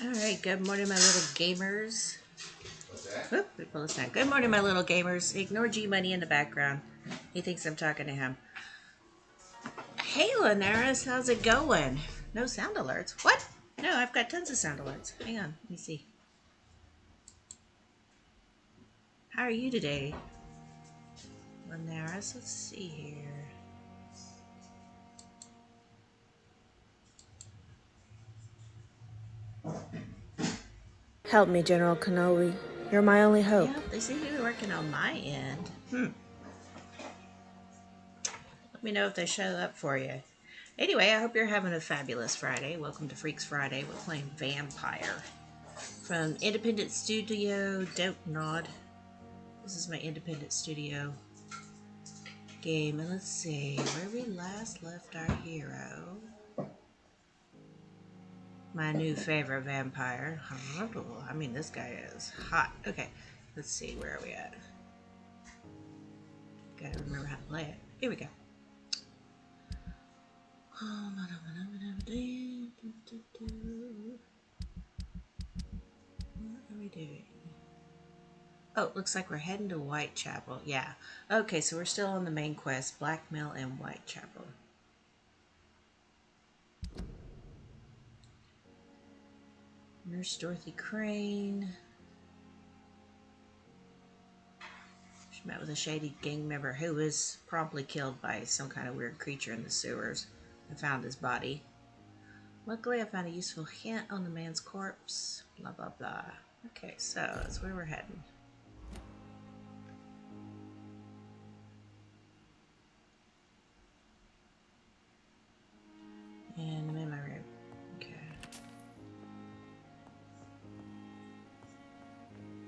Alright, good morning, my little gamers. What's that? Oop, we pull this down. Good morning, my little gamers. Ignore G Money in the background. He thinks I'm talking to him. Hey, Linares, how's it going? No sound alerts. What? No, I've got tons of sound alerts. Hang on, let me see. How are you today? Linares, let's see here. Help me, General Kenobi. You're my only hope. Yeah, they seem to be working on my end. Let me know if they show up for you. Anyway, I hope you're having a fabulous Friday. Welcome to Freaks Friday. We're playing Vampyr from Independent Studio Dontnod. This is my Independent Studio game. And let's see where we last left our hero. My new favorite vampire. I mean, this guy is hot. Okay, let's see. Where are we at? Gotta remember how to play it. Here we go. What are we doing? Oh, it looks like we're heading to Whitechapel. Yeah. Okay, so we're still on the main quest. Blackmail and Whitechapel. Nurse Dorothy Crane. She met with a shady gang member who was promptly killed by some kind of weird creature in the sewers and found his body. Luckily, I found a useful hint on the man's corpse. Blah, blah, blah. Okay, so that's where we're heading. And I'm in my room. Okay.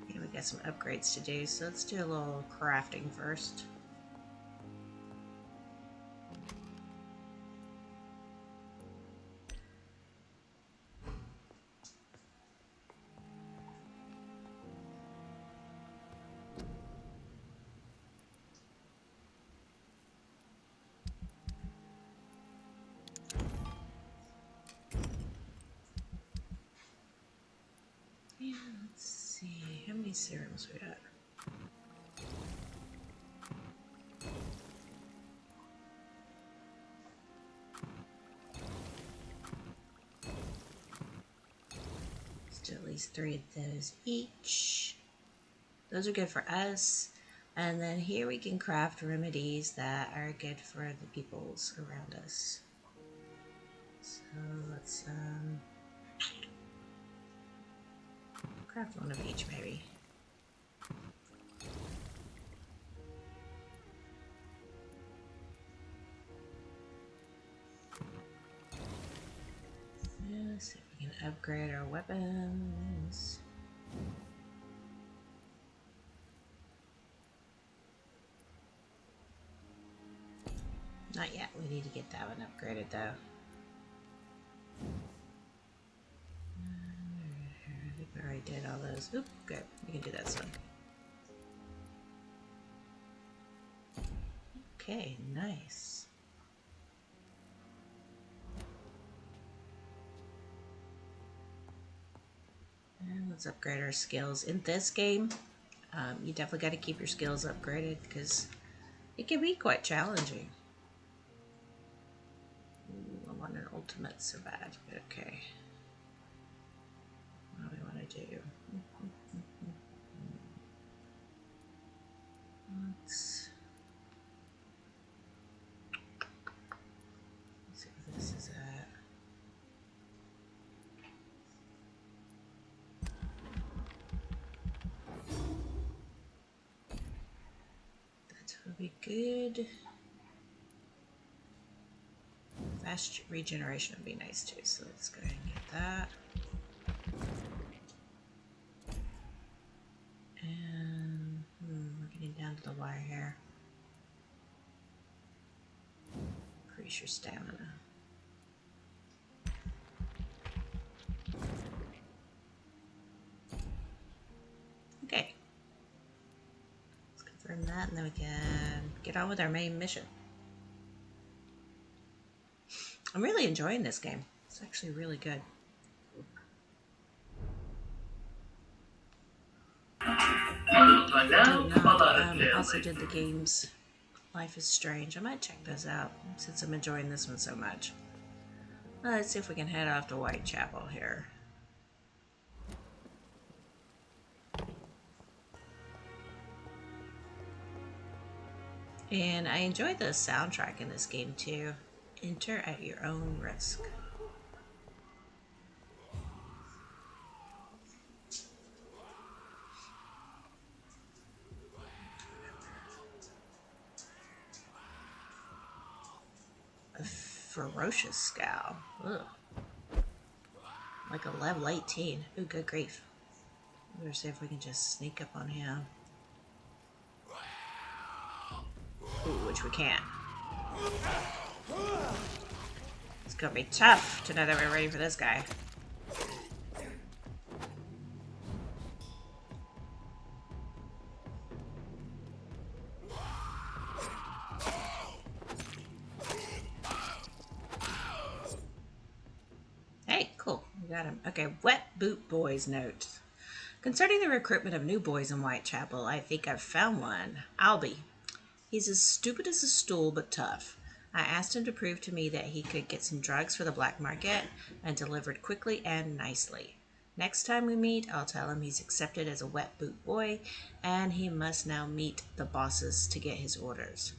Yeah, we got some upgrades to do, so let's do a little crafting first. Yeah, let's see. How many serums we got? Let's do at least 3 of those each. Those are good for us. And then here we can craft remedies that are good for the peoples around us. So let's craft one of each, maybe. Let's see if we can upgrade our weapons. Not yet. We need to get that one upgraded, though. I think we already did all those. Oop, good. We can do this one. Okay, nice. And let's upgrade our skills. In this game, you definitely got to keep your skills upgraded because it can be quite challenging. Ooh, I want an ultimate so bad. Okay. What do we want to do? Let's see where this is at. That will be good. Fast regeneration would be nice too, so let's go ahead and get that. And we're getting down to the wire here. Increase your stamina. Okay. Let's confirm that and then we can get on with our main mission. I'm really enjoying this game. It's actually really good. Don't Not also did the games Life is Strange. I might check those out since I'm enjoying this one so much. Let's see if we can head off to Whitechapel here. And I enjoy the soundtrack in this game too. Enter at your own risk. A ferocious scowl. Ugh. Like a level 18. Ooh, good grief. Let's see if we can just sneak up on him. Ooh, which we can. It's gonna be tough to know that we're ready for this guy. Hey, cool. We got him. Okay, Wet Boot Boy's note. Concerning the recruitment of new boys in Whitechapel, I think I've found one. Albie. He's as stupid as a stool, but tough. I asked him to prove to me that he could get some drugs for the black market and delivered quickly and nicely. Next time we meet, I'll tell him he's accepted as a wet boot boy and he must now meet the bosses to get his orders.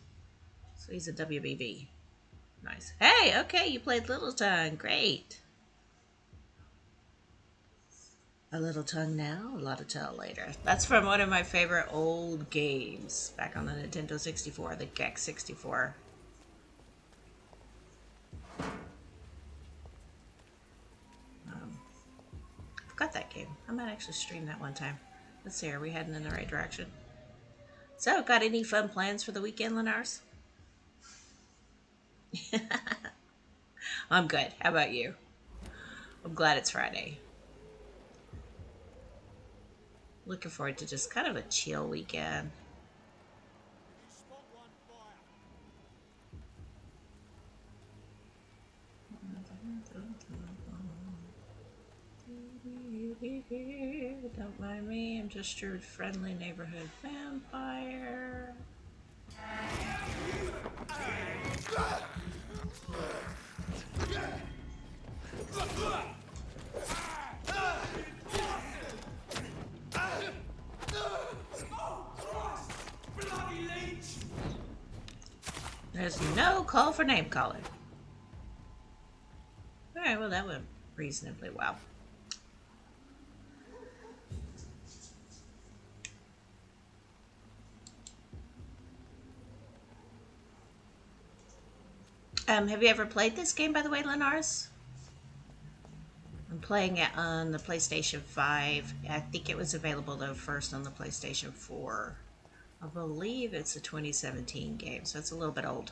So he's a WBB. Nice. Hey, okay, you played Little Tongue. Great. A little tongue now, a lot to tell later. That's from one of my favorite old games back on the Nintendo 64, the Gex 64. Forgot that game. I might actually stream that one time. Let's see, are we heading in the right direction? So, got any fun plans for the weekend, Lenars? I'm good. How about you? I'm glad it's Friday. Looking forward to just kind of a chill weekend. Don't mind me, I'm just your friendly neighborhood vampire. There's no call for name calling. Alright, well that went reasonably well. Have you ever played this game, by the way, Lenars? I'm playing it on the PlayStation 5. I think it was available, though, first on the PlayStation 4. I believe it's a 2017 game, so it's a little bit old.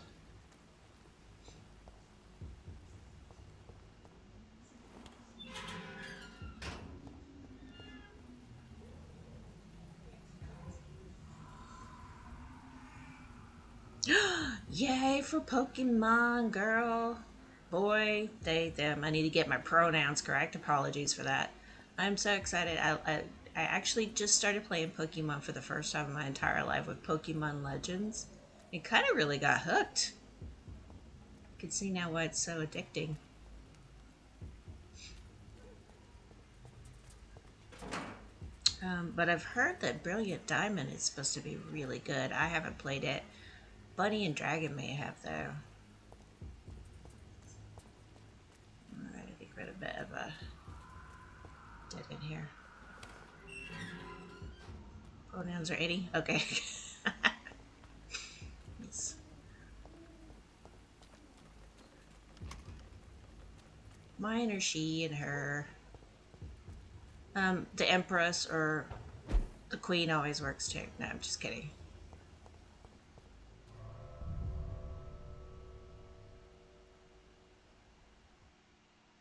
Yay for Pokemon, girl. Boy, they, them. I need to get my pronouns correct. Apologies for that. I'm so excited. I actually just started playing Pokemon for the first time in my entire life with Pokemon Legends. It kind of really got hooked. You can see now why it's so addicting. But I've heard that Brilliant Diamond is supposed to be really good. I haven't played it. Bunny and Dragon may have, though. Alright, I think we're at a bit of a dead end here. Pronouns are 80? Okay. Yes. Mine are she and her. The Empress or the Queen always works too. No, I'm just kidding.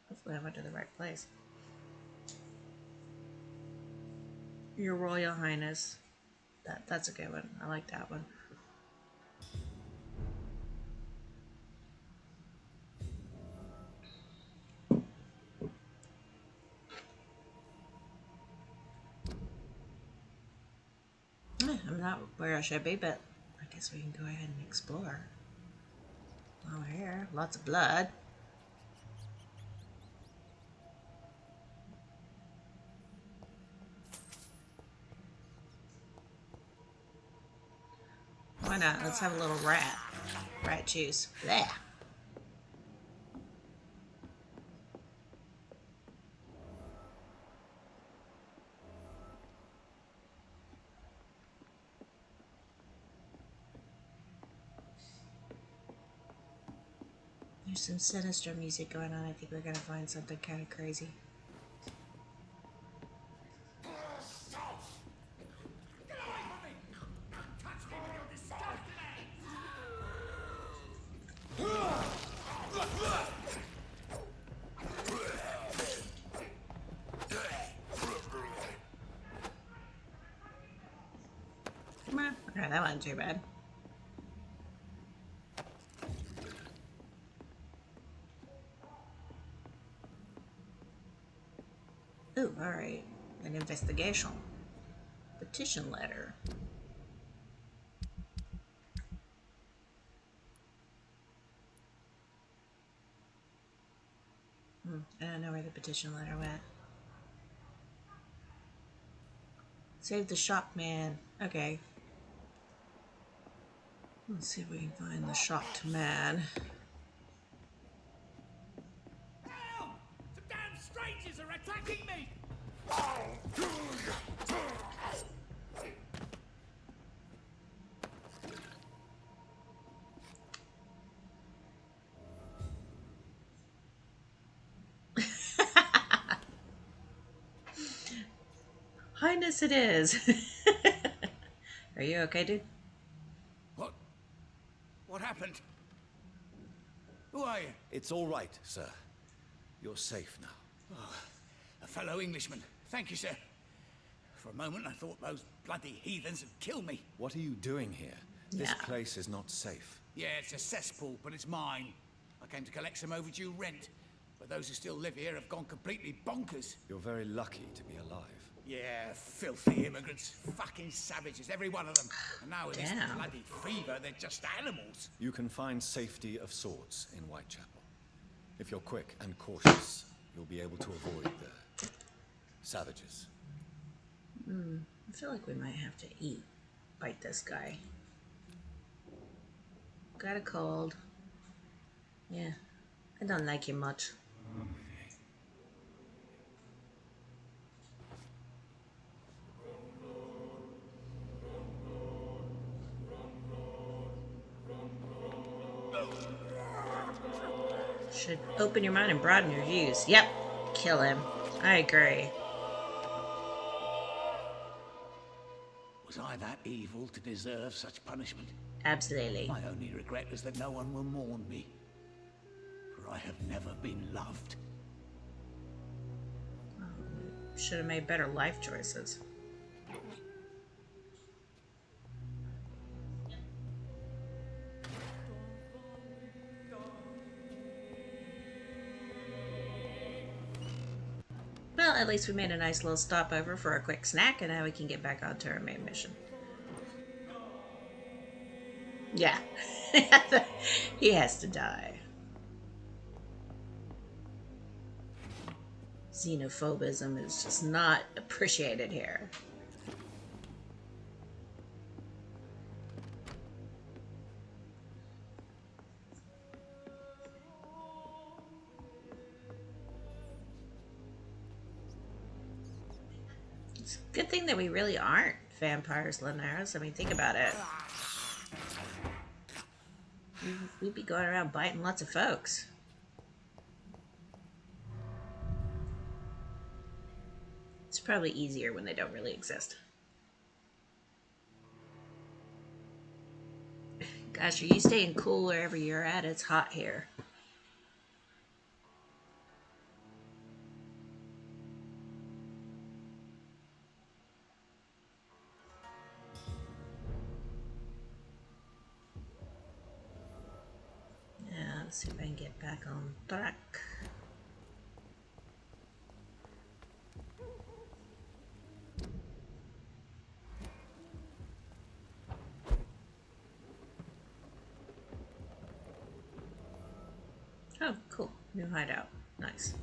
Hopefully I went to the right place. Your Royal Highness. That's a good one. I like that one. not where I should be, but I guess we can go ahead and explore. Oh, here, lots of blood. Why not? Let's have a little rat. Rat juice. Blech. There's some sinister music going on. I think we're gonna find something kind of crazy. Come on. Okay, that wasn't too bad. Ooh, alright. An investigation. Petition letter. I don't know where the petition letter went. Save the shop man. Okay. Let's see if we can find the shocked man. Help! Some damn strangers are attacking me! Highness it is. Are you okay, dude? What happened? Who are you? It's all right, sir. You're safe now. Oh, a fellow Englishman. Thank you, sir. For a moment, I thought those bloody heathens had killed me. What are you doing here? This Yeah. place is not safe. Yeah, it's a cesspool, but it's mine. I came to collect some overdue rent, but those who still live here have gone completely bonkers. You're very lucky to be alive. Yeah, filthy immigrants. Fucking savages, every one of them. And now with this Damn. bloody fever, they're just animals. You can find safety of sorts in Whitechapel. If you're quick and cautious, you'll be able to avoid the savages. I feel like we might have to bite this guy. Got a cold. Yeah, I don't like you much. Should open your mind and broaden your views. Yep, kill him. I agree. Was I that evil to deserve such punishment? Absolutely. My only regret is that no one will mourn me. For I have never been loved. Should have made better life choices. Well, at least we made a nice little stopover for a quick snack, and now we can get back onto our main mission. Yeah. He has to die. Xenophobism is just not appreciated here. It's a good thing that we really aren't vampires, Linares. I mean, think about it. We'd be going around biting lots of folks. It's probably easier when they don't really exist. Gosh, are you staying cool wherever you're at? It's hot here. Yeah, let's see if I can get back on track. Oh, cool. New hideout. Nice.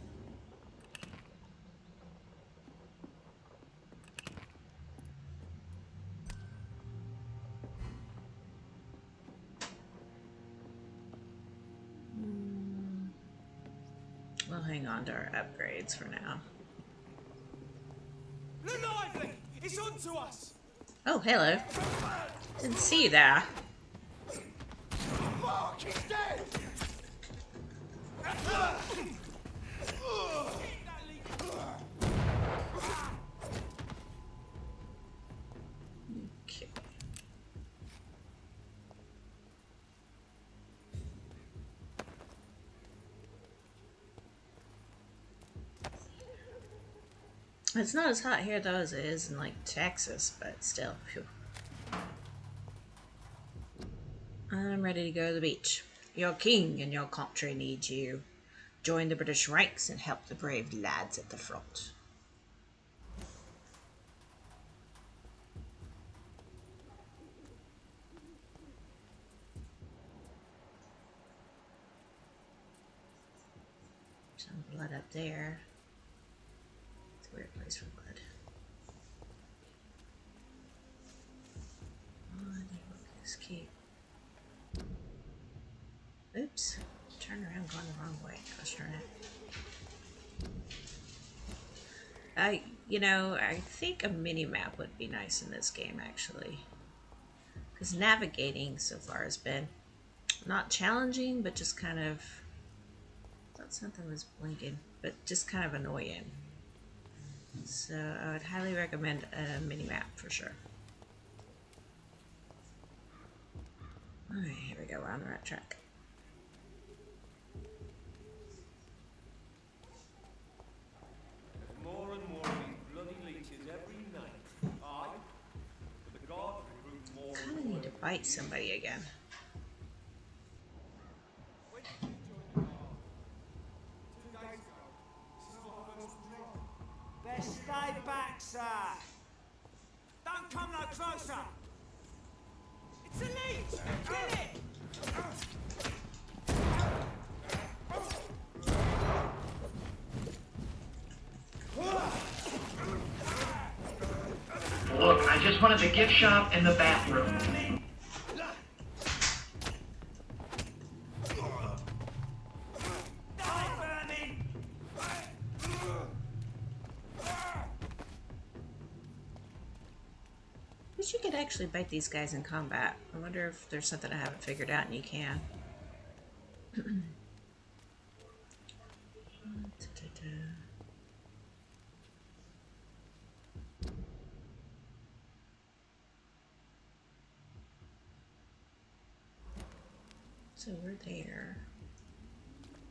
We'll hang on to our upgrades for now. Lively! It's on to us! Oh, hello. Didn't see you there. Fuck, he's dead! Okay. It's not as hot here though as it is in like Texas, but still. Phew. I'm ready to go to the beach. Your king and your country need you. Join the British ranks and help the brave lads at the front. Some blood up there. It's a weird place for blood. Escape. Oops. Turn around, going the wrong way. Gosh darn it. I think a mini-map would be nice in this game, actually. Because navigating so far has been not challenging, but just kind of... I thought something was blinking, but just kind of annoying. So I would highly recommend a mini-map for sure. Alright, here we go. We're on the right track. More and more of these bloody leeches every night. Aye. But the guards recruit more. I kind of need to bite somebody again. Best stay back, sir. Don't come no closer. It's a leech. Kill it. Look, I just wanted the gift shop and the bathroom. Wish you could actually bite these guys in combat. I wonder if there's something I haven't figured out and you can. So we're there.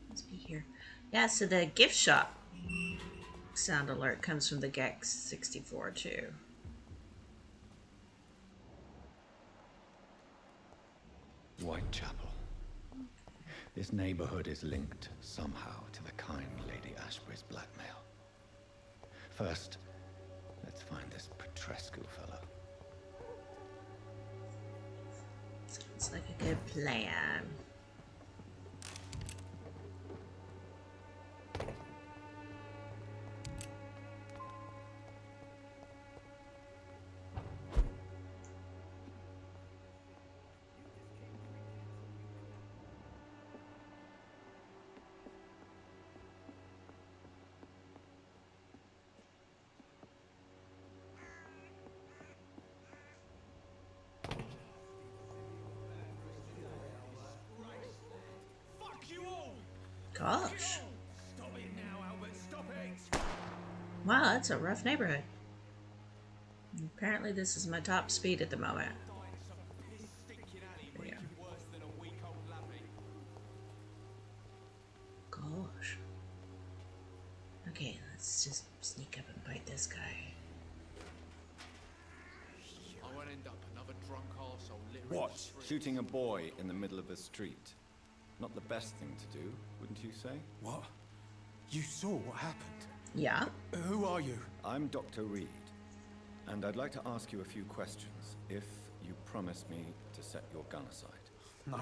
Let's be here. Yeah, so the gift shop sound alert comes from the Gex 64 too. Whitechapel. This neighborhood is linked somehow to the kind Lady Ashbury's blackmail. First, let's find this Petrescu fellow. Sounds like a good plan. Gosh. Stop it now, Albert. Stop it. Wow, that's a rough neighborhood. Apparently this is my top speed at the moment. Yeah. Gosh. Okay, let's just sneak up and bite this guy. I won't end up another drunk arsehole littering What? the street. Shooting a boy in the middle of the street. Not the best thing to do, wouldn't you say? What? You saw what happened? Yeah? Who are you? I'm Dr. Reed, and I'd like to ask you a few questions, if you promise me to set your gun aside. No.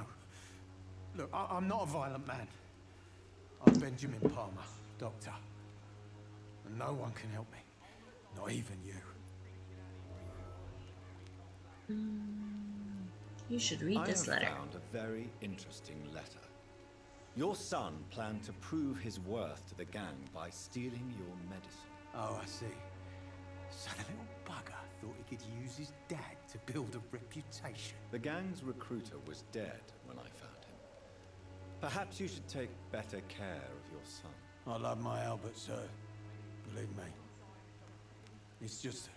Look, I'm not a violent man. I'm Benjamin Palmer, doctor. And no one can help me. Not even you. You should read this letter. I have found a very interesting letter. Your son planned to prove his worth to the gang by stealing your medicine. Oh, I see. So the little bugger thought he could use his dad to build a reputation. The gang's recruiter was dead when I found him. Perhaps you should take better care of your son. I love my Albert, sir. Believe me. It's just...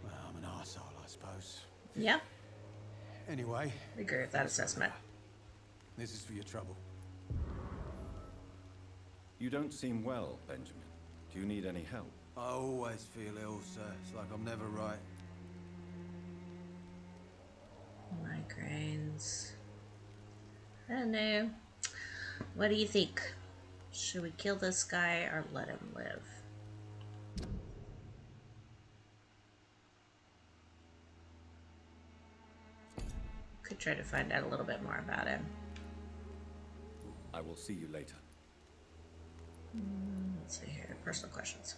well, I'm an arsehole, I suppose. Yeah, Anyway... I agree with that assessment. this is for your trouble. You don't seem well, Benjamin. Do you need any help? I always feel ill, sir. It's like I'm never right. Migraines. I don't know. What do you think? Should we kill this guy or let him live? Could try to find out a little bit more about him. I will see you later. Let's see here. Personal questions.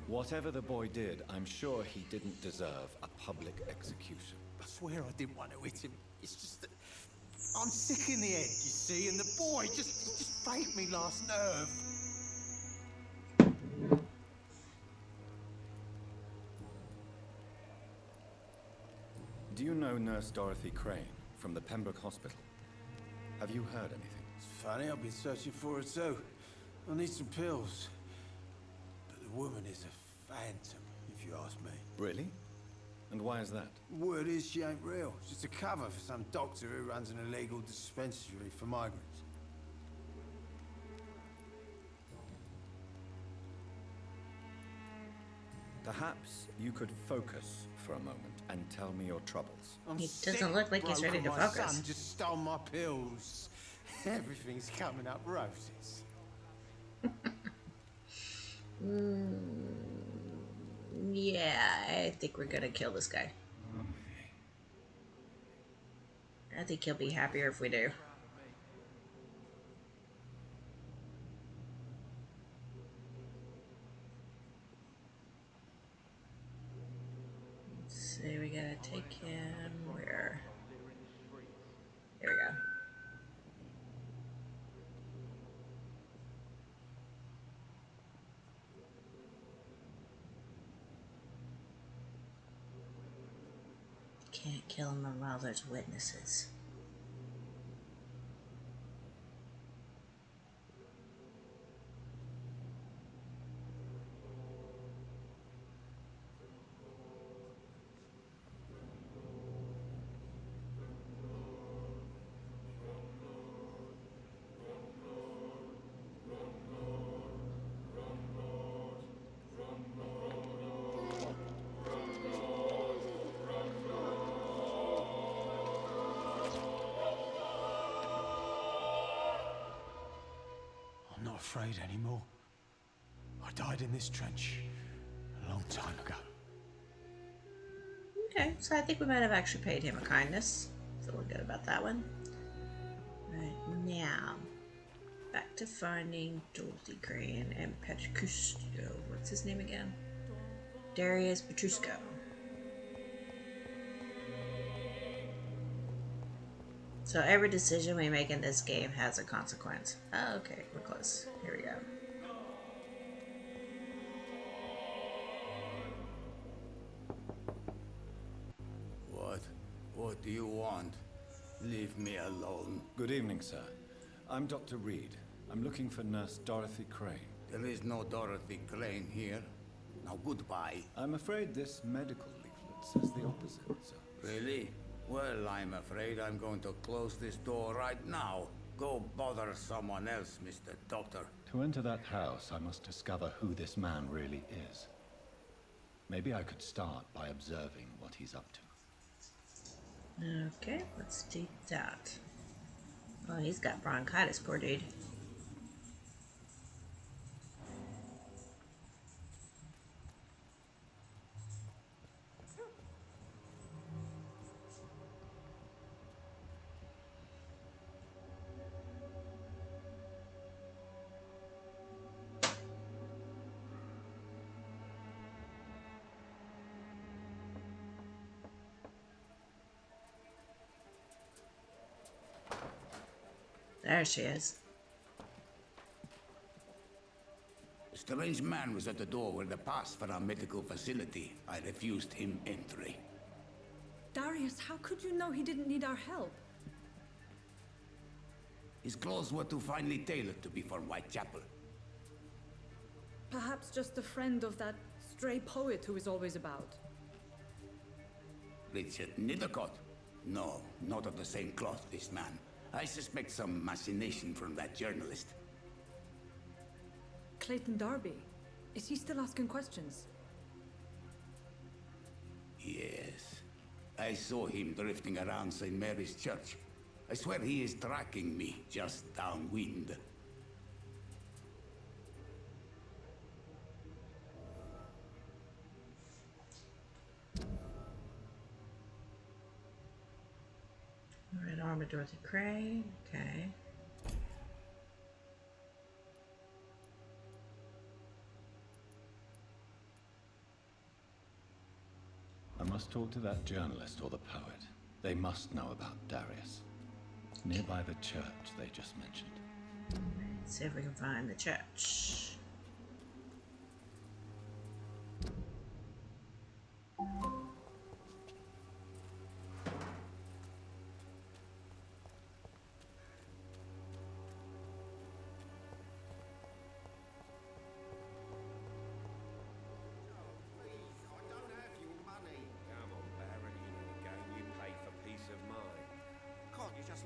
Whatever the boy did, I'm sure he didn't deserve a public execution. I swear I didn't want to hit him. It's just that... I'm sick in the head, you see, and the boy just faked me last nerve. Do you know Nurse Dorothy Crane from the Pembroke Hospital? Have you heard anything? It's funny, I've been searching for her too. I need some pills. But the woman is a phantom, if you ask me. Really? And why is that? Word is she ain't real. It's just a cover for some doctor who runs an illegal dispensary for migrants. Perhaps you could focus for a moment and tell me your troubles. I'm He sick, doesn't look like he's broke, ready to and my focus. son just stole my pills. Everything's coming up roses. Yeah, I think we're gonna kill this guy. I think he'll be happier if we do. Let's see, we gotta take him where? Here we go. Can't kill him while there's witnesses. I'm not afraid anymore. I died in this trench a long time ago. Okay, so I think we might have actually paid him a kindness. Feeling good about that one. Right, now, back to finding Dorothy Crane and Petrusco. What's his name again? Darius Petrusco. So every decision we make in this game has a consequence. Oh, okay, we're close. Here we go. What do you want? Leave me alone. Good evening, sir. I'm Dr. Reed. I'm looking for Nurse Dorothy Crane. There is no Dorothy Crane here. Now goodbye. I'm afraid this medical leaflet says the opposite, sir. Really? Well, I'm afraid I'm going to close this door right now. Go bother someone else, Mr. Doctor. To enter that house, I must discover who this man really is. Maybe I could start by observing what he's up to. Okay, let's do that. Oh, he's got bronchitis, poor dude. There she is. A strange man was at the door with a pass for our medical facility. I refused him entry. Darius, how could you know he didn't need our help? His clothes were too finely tailored to be for Whitechapel. Perhaps just a friend of that stray poet who is always about. Richard Nithercott? No, not of the same cloth, this man. I suspect some machination from that journalist. Clayton Darby. Is he still asking questions? Yes. I saw him drifting around St. Mary's Church. I swear he is tracking me just downwind. Red Armor Dorothy Crane. Okay. I must talk to that journalist or the poet. They must know about Darius. Nearby the church they just mentioned. Let's see if we can find the church.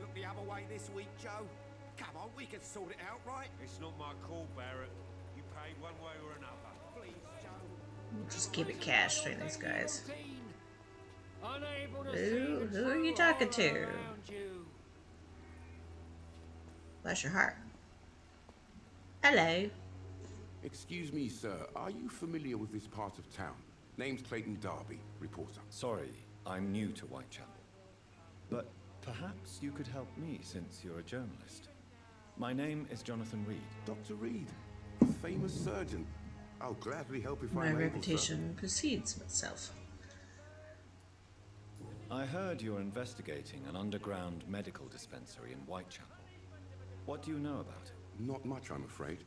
Look the other way this week, Joe. Come on, we can sort it out, right? It's not my call, Barrett. You paid one way or another. Please, Joe. We'll just keep it cash between these guys. Unable to Who are you talking to? Bless your heart. Hello. Excuse me, sir. Are you familiar with this part of town? Name's Clayton Darby, reporter. Sorry, I'm new to Whitechapel. But perhaps you could help me since you're a journalist. My name is Jonathan Reed. Dr. Reed, a famous surgeon. I'll gladly help if My I'm able, reputation precedes myself. I heard you're investigating an underground medical dispensary in Whitechapel. What do you know about it? Not much, I'm afraid.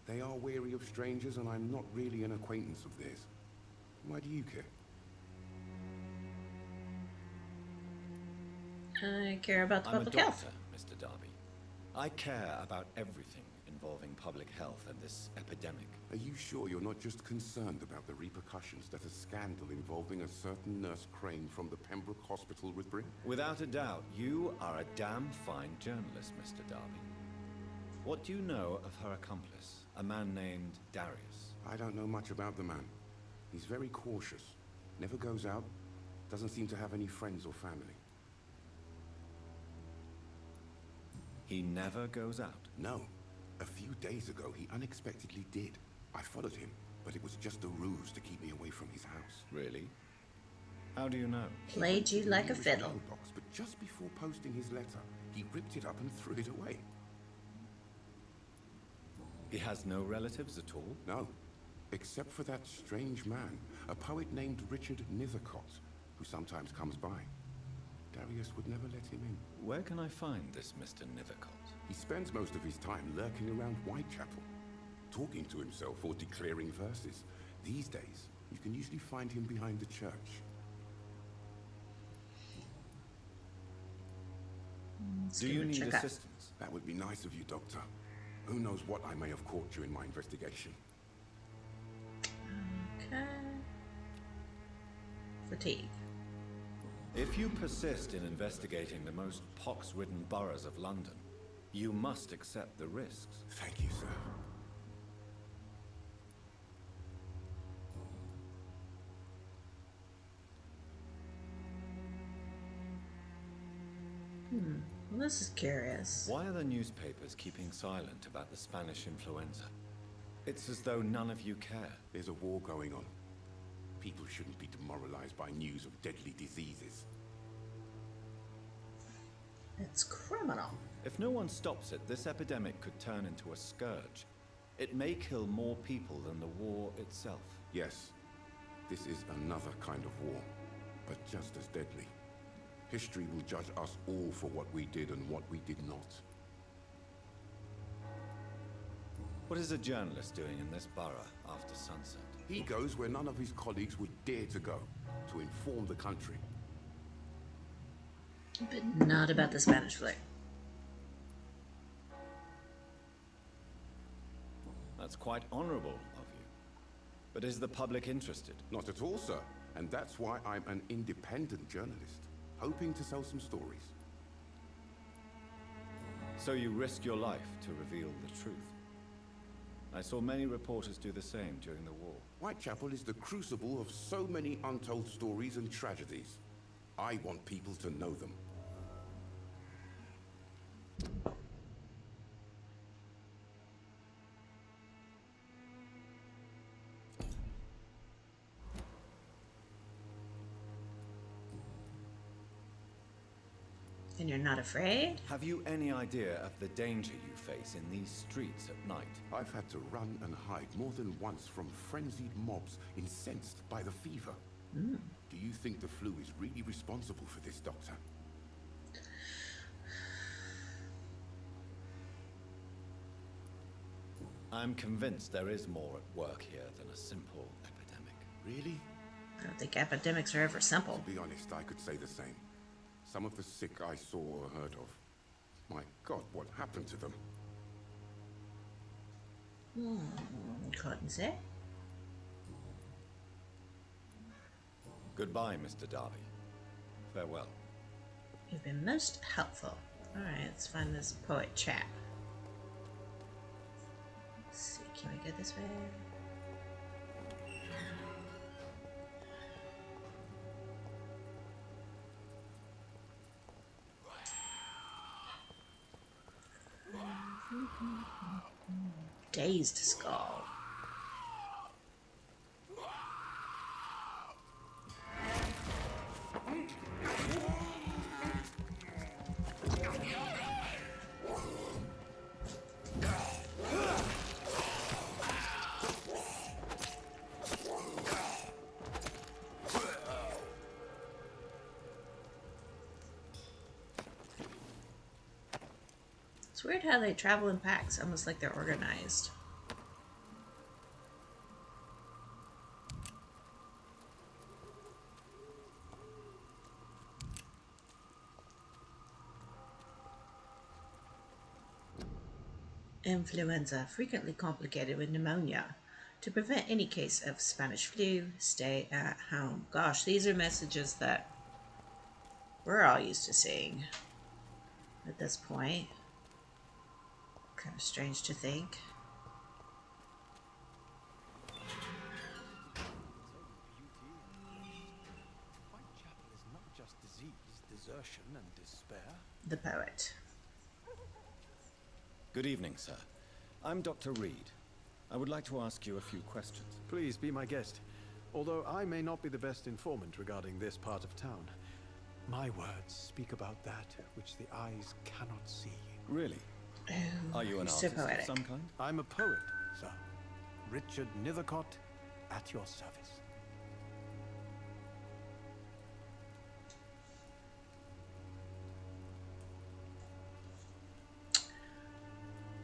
They are wary of strangers, and I'm not really an acquaintance of theirs. Why do you care? I care about the I'm a public health. doctor, Mr. Darby. I care about everything involving public health and this epidemic. Are you sure you're not just concerned about the repercussions that a scandal involving a certain Nurse Crane from the Pembroke Hospital would bring? Without a doubt, you are a damn fine journalist, Mr. Darby. What do you know of her accomplice, a man named Darius? I don't know much about the man. He's very cautious. Never goes out. Doesn't seem to have any friends or family. He never goes out? No. A few days ago, he unexpectedly did. I followed him, but it was just a ruse to keep me away from his house. Really? How do you know? Played you like a fiddle. Box, but just before posting his letter, he ripped it up and threw it away. He has no relatives at all? No. Except for that strange man, a poet named Richard Nithercott, who sometimes comes by. Darius would never let him in. Where can I find this Mr. Nithercott? He spends most of his time lurking around Whitechapel, talking to himself or declaring verses. These days, you can usually find him behind the church. Do you need assistance? That would be nice of you, Doctor. Who knows what I may have caught you in my investigation. Okay. Fatigue. If you persist in investigating the most pox-ridden boroughs of London, you must accept the risks. Thank you, sir. Well, this is curious. Why are the newspapers keeping silent about the Spanish influenza? It's as though none of you care. There's a war going on. People shouldn't be demoralized by news of deadly diseases. It's criminal. If no one stops it, this epidemic could turn into a scourge. It may kill more people than the war itself. Yes, this is another kind of war, but just as deadly. History will judge us all for what we did and what we did not. What is a journalist doing in this borough after sunset? He goes where none of his colleagues would dare to go, to inform the country. But not about the Spanish flu. That's quite honorable of you. But is the public interested? Not at all, sir. And that's why I'm an independent journalist, hoping to sell some stories. So you risk your life to reveal the truth. I saw many reporters do the same during the war. Whitechapel is the crucible of so many untold stories and tragedies. I want people to know them. And you're not afraid? Have you any idea of the danger you face in these streets at night? I've had to run and hide more than once from frenzied mobs incensed by the fever. Do you think the flu is really responsible for this, Doctor? I'm convinced there is more at work here than a simple epidemic. Really? I don't think epidemics are ever simple. To be honest, I could say the same. Some of the sick I saw or heard of. My God, what happened to them? Couldn't say. Goodbye, Mr. Darby. Farewell. You've been most helpful. Alright, let's find this poet chap. Let's see, can we go this way? Dazed skull. It's weird how they travel in packs, almost like they're organized. Influenza, frequently complicated with pneumonia. To prevent any case of Spanish flu, stay at home. Gosh, these are messages that we're all used to seeing at this point. Kind of strange to think. Whitechapel is not just disease, desertion, and despair. The poet. Good evening, sir. I'm Dr. Reed. I would like to ask you a few questions. Please be my guest. Although I may not be the best informant regarding this part of town, my words speak about that which the eyes cannot see. Really? Are you an so artist poetic. of some kind? I'm a poet, sir. Richard Nethercott, at your service.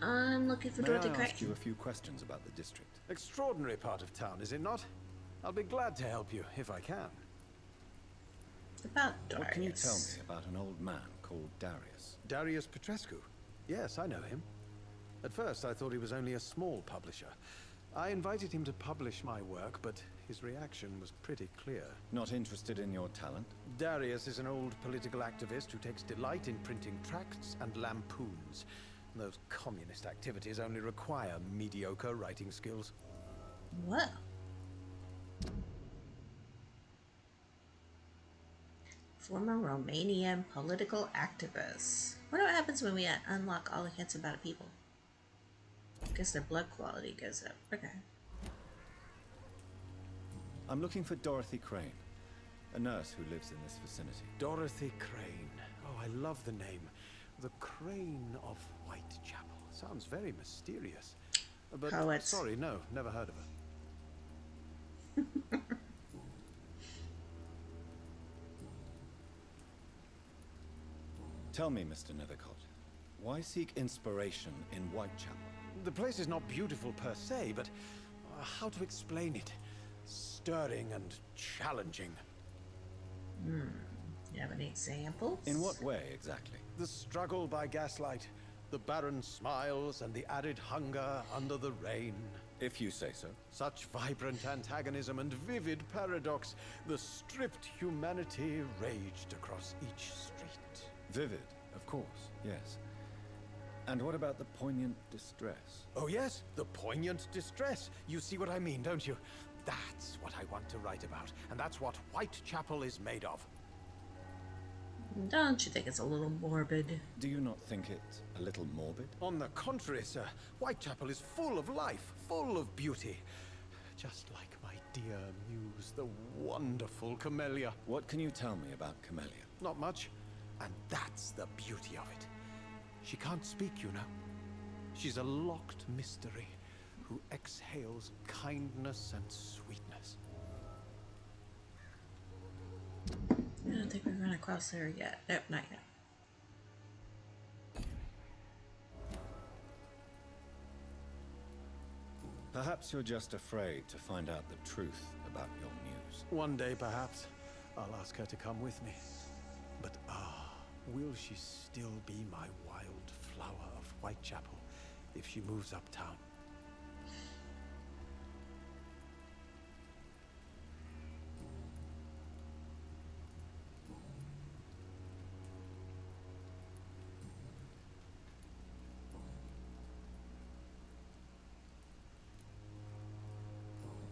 I'm looking for May Dorothy I Craig. ask you a few questions about the district? Extraordinary part of town, is it not? I'll be glad to help you, if I can. About Darius. What can you tell me about an old man called Darius? Darius Petrescu. Yes, I know him. At first, I thought he was only a small publisher. I invited him to publish my work, but his reaction was pretty clear. Not interested in your talent? Darius is an old political activist who takes delight in printing tracts and lampoons. Those communist activities only require mediocre writing skills. What? Former Romanian political activist. Wonder what happens when we unlock all the hints about a people. I guess their blood quality goes up. Okay. I'm looking for Dorothy Crane, a nurse who lives in this vicinity. Dorothy Crane. Oh, I love the name. The Crane of Whitechapel. Sounds very mysterious. But Poets. sorry, no, never heard of her. Tell me, Mr. Nethercott, why seek inspiration in Whitechapel? The place is not beautiful per se, but how to explain it? Stirring and challenging. You have any examples? In what way, exactly? The struggle by gaslight, the barren smiles, and the added hunger under the rain. If you say so. Such vibrant antagonism and vivid paradox. The stripped humanity raged across each street. Vivid, of course, yes. And what about the poignant distress? Oh yes, the poignant distress. You see what I mean, don't you? That's what I want to write about, and that's what Whitechapel is made of. Don't you think it's a little morbid? Do you not think it a little morbid? On the contrary, sir, Whitechapel is full of life, full of beauty. Just like my dear muse, the wonderful Camellia. What can you tell me about Camellia? Not much, and that's the beauty of it. She can't speak, you know. She's a locked mystery who exhales kindness and sweetness. I don't think we've run across there yet. Nope, not yet. Perhaps you're just afraid to find out the truth about your muse. One day, perhaps, I'll ask her to come with me. But will she still be my wild flower of Whitechapel if she moves uptown?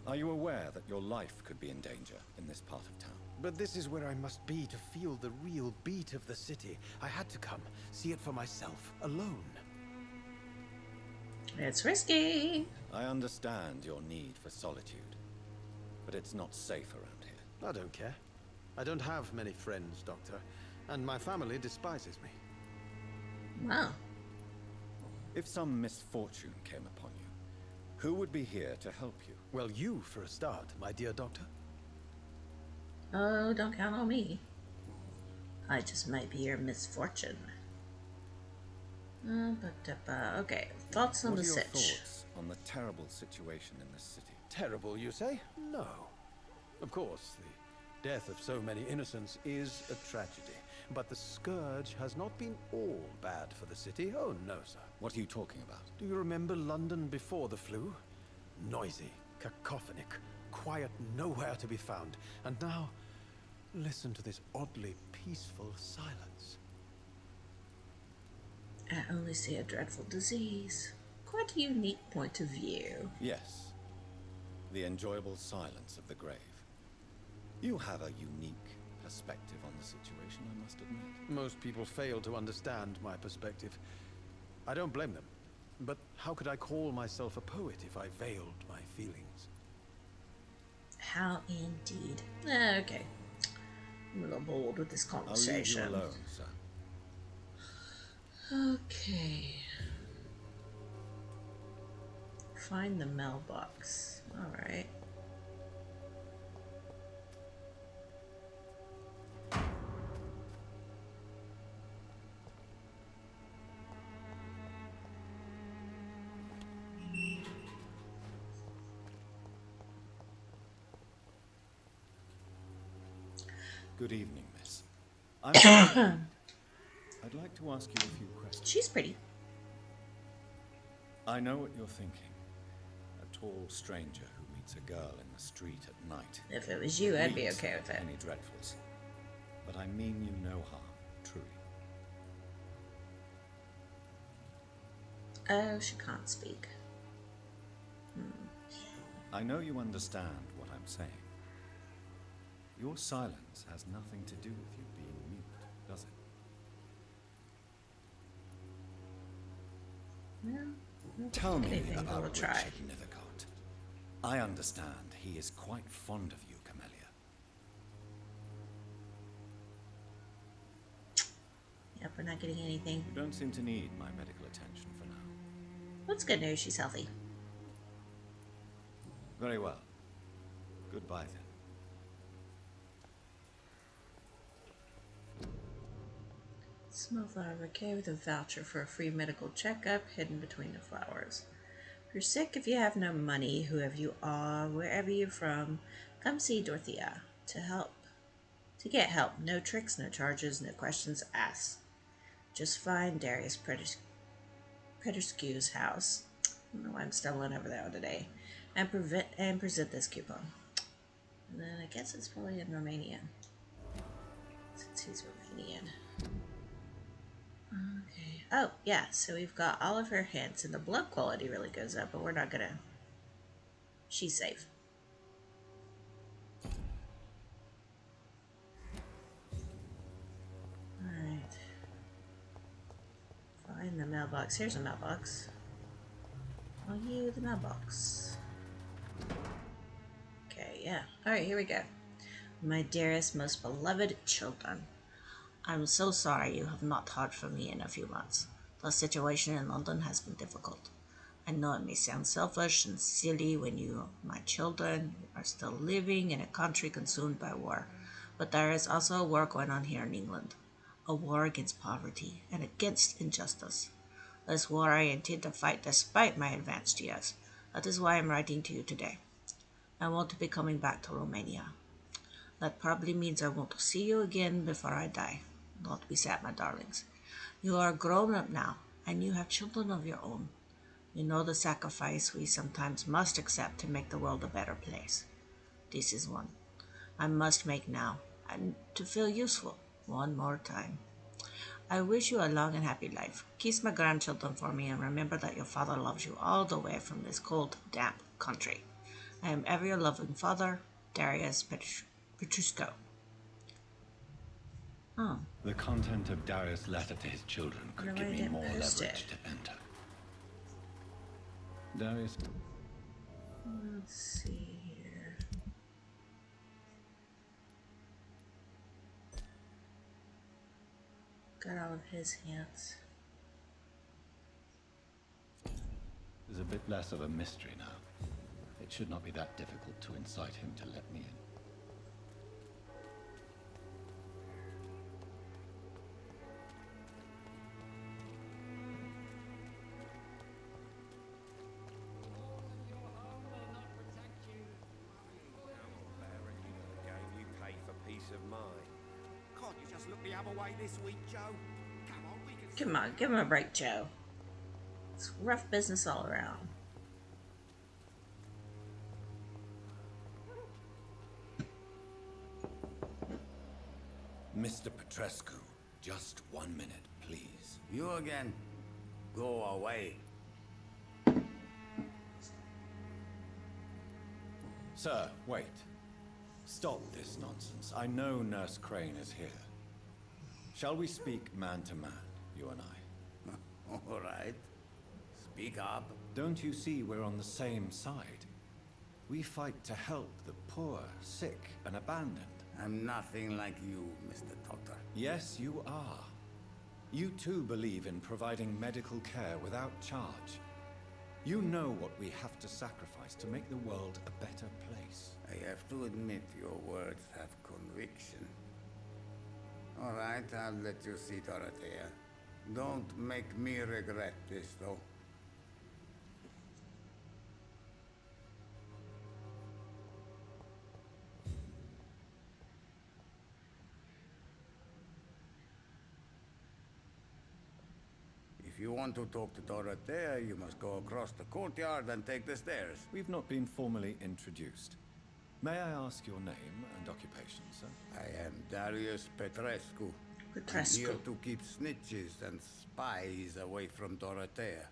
Are you aware that your life could be in danger in this part of town? But this is where I must be to feel the real beat of the city. I had to come, see it for myself, alone. It's risky. I understand your need for solitude, but it's not safe around here. I don't care. I don't have many friends, Doctor, and my family despises me. Wow. If some misfortune came upon you, who would be here to help you? Well, you for a start, my dear Doctor. Oh, don't count on me. I just might be your misfortune. Okay, thoughts on What the are your sitch? thoughts on the terrible situation in this city? Terrible, you say? No. Of course, the death of so many innocents is a tragedy. But the scourge has not been all bad for the city. Oh, no, sir. What are you talking about? Do you remember London before the flu? Noisy, cacophonic, quiet nowhere to be found. And now, listen to this oddly peaceful silence. I only see a dreadful disease. Quite a unique point of view. Yes. The enjoyable silence of the grave. You have a unique perspective on the situation, I must admit. Most people fail to understand my perspective. I don't blame them. But how could I call myself a poet if I veiled my feelings? How indeed. Okay. I'm a little bored with this conversation. I'll leave you alone, sir. Okay. Find the mailbox. Alright. Good evening, miss. I'd like to ask you a few questions. She's pretty. I know what you're thinking. A tall stranger who meets a girl in the street at night. If it was you, I'd be Leads okay with it. Any dreadfuls. But I mean you no harm, truly. Oh, she can't speak. I know you understand what I'm saying. Your silence has nothing to do with you being mute, does it? No. Tell me Anything, about I'll try. Richard Nethercott. I understand he is quite fond of you, Camellia. Yep, we're not getting anything. You don't seem to need my medical attention for now. What's good news? She's healthy. Very well. Goodbye then. Small flower bouquet with a voucher for a free medical checkup hidden between the flowers. you're sick, if you have no money, whoever you are, wherever you're from, come see Dorothea to help. To get help. No tricks, no charges, no questions asked. Just find Darius Predescu's house. I don't know why I'm stumbling over that one today. And present this coupon. And then I guess it's probably in Romanian. Since he's Romanian. Okay. Oh, yeah. So we've got all of her hints, and the blood quality really goes up, but we're not gonna. She's safe. Alright. Find the mailbox. Here's a mailbox. Are you the mailbox? Okay, yeah. Alright, here we go. My dearest, most beloved children. I'm so sorry you have not heard from me in a few months. The situation in London has been difficult. I know it may sound selfish and silly when you, my children, are still living in a country consumed by war, but there is also a war going on here in England. A war against poverty and against injustice. This war I intend to fight despite my advanced years. That is why I'm writing to you today. I want to be coming back to Romania. That probably means I want to see you again before I die. Don't be sad, my darlings. You are grown up now, and you have children of your own. You know the sacrifice we sometimes must accept to make the world a better place. This is one I must make now, and to feel useful one more time. I wish you a long and happy life. Kiss my grandchildren for me, and remember that your father loves you all the way from this cold, damp country. I am ever your loving father, Darius Petrusko. Oh. The content of Darius' letter to his children could give me more leverage to enter. Darius. Let's see here. Got all of his hints. There's a bit less of a mystery now. It should not be that difficult to incite him to let me in. Come on, give him a break, Joe. It's rough business all around. Mr. Petrescu, just 1 minute, please. You again? Go away. Sir, wait. Stop this nonsense. I know Nurse Crane is here. Shall we speak man to man, you and I? All right. Speak up. Don't you see we're on the same side? We fight to help the poor, sick, and abandoned. I'm nothing like you, Mr. Doctor. Yes, you are. You too believe in providing medical care without charge. You know what we have to sacrifice to make the world a better place. I have to admit your words have conviction. All right, I'll let you see Dorothea. Don't make me regret this, though. If you want to talk to Dorothea, you must go across the courtyard and take the stairs. We've not been formally introduced. May I ask your name and occupation, sir? I am Darius Petrescu. I'm here to keep snitches and spies away from Dorothea.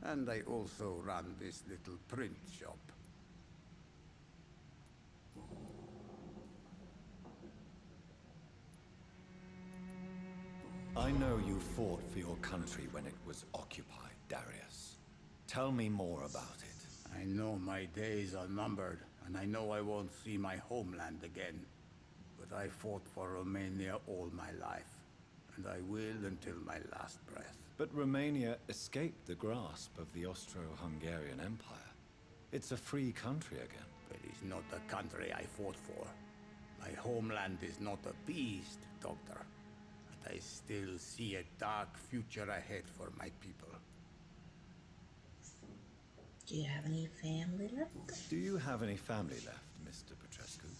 And I also run this little print shop. I know you fought for your country when it was occupied, Darius. Tell me more about it. I know my days are numbered, and I know I won't see my homeland again. But I fought for Romania all my life, and I will until my last breath. But Romania escaped the grasp of the Austro-Hungarian Empire. It's a free country again. It is not the country I fought for. My homeland is not appeased, Doctor. But I still see a dark future ahead for my people. Do you have any family left? Do you have any family left, Mr. Petrescu?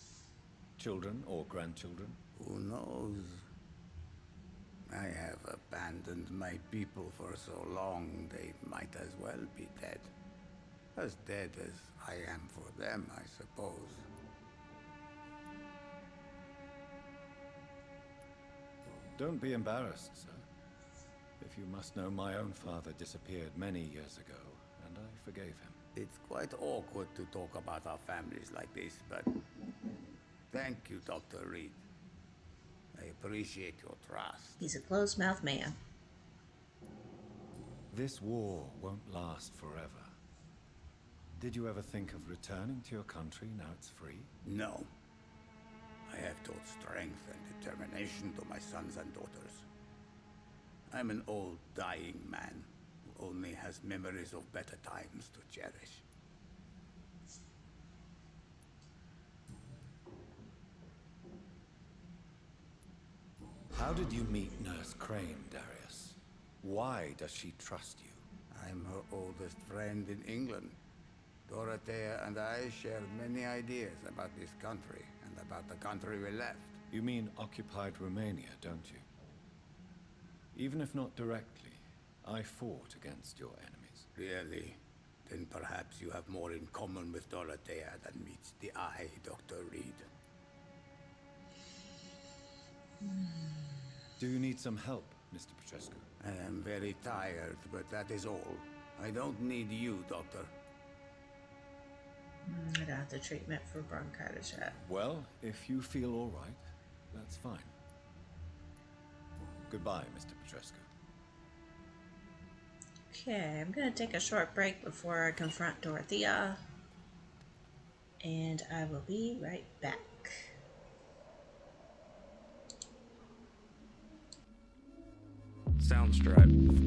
Children or grandchildren? Who knows? I have abandoned my people for so long, they might as well be dead. As dead as I am for them, I suppose. Don't be embarrassed, sir. If you must know, my own father disappeared many years ago, and I forgave him. It's quite awkward to talk about our families like this, but thank you, Dr. Reed. I appreciate your trust. He's a closed-mouthed man. This war won't last forever. Did you ever think of returning to your country now it's free? No. I have taught strength and determination to my sons and daughters. I'm an old, dying man who only has memories of better times to cherish. How did you meet Nurse Crane, Darius? Why does she trust you? I'm her oldest friend in England. Dorothea and I shared many ideas about this country and about the country we left. You mean occupied Romania, don't you? Even if not directly, I fought against your enemies. Really? Then perhaps you have more in common with Dorothea than meets the eye, Dr. Reed. Do you need some help, Mr. Petrescu? I am very tired, but that is all. I don't need you, Doctor. I don't have the treatment for bronchitis yet. Well, if you feel all right, that's fine. Goodbye, Mr. Petrescu. Okay, I'm going to take a short break before I confront Dorothea. And I will be right back. Soundstripe.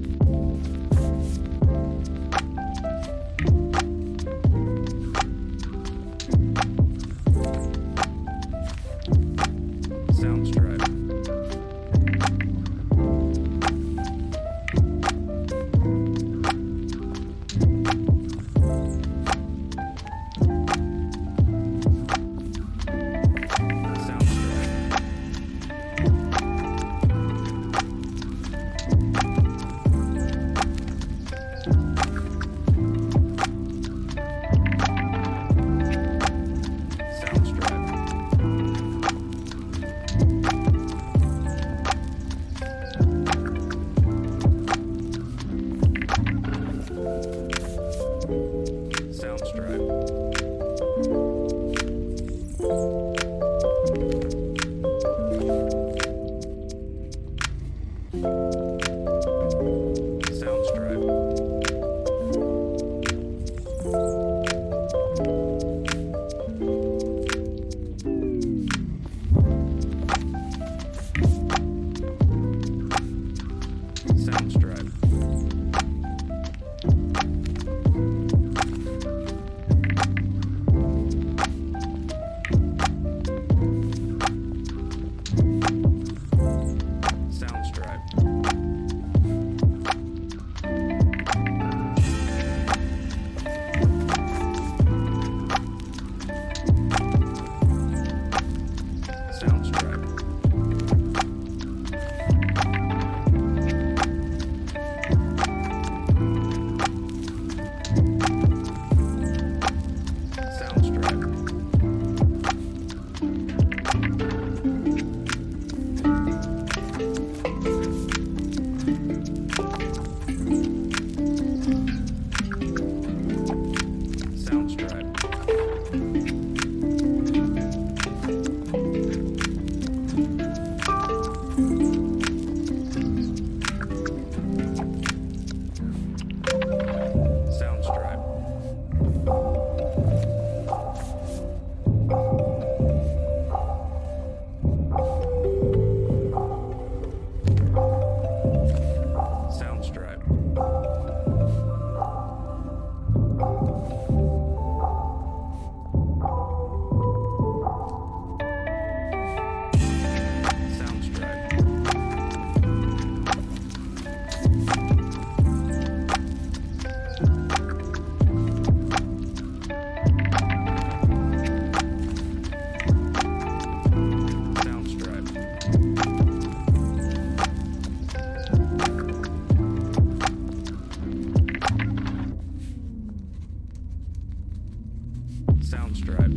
Soundstripe.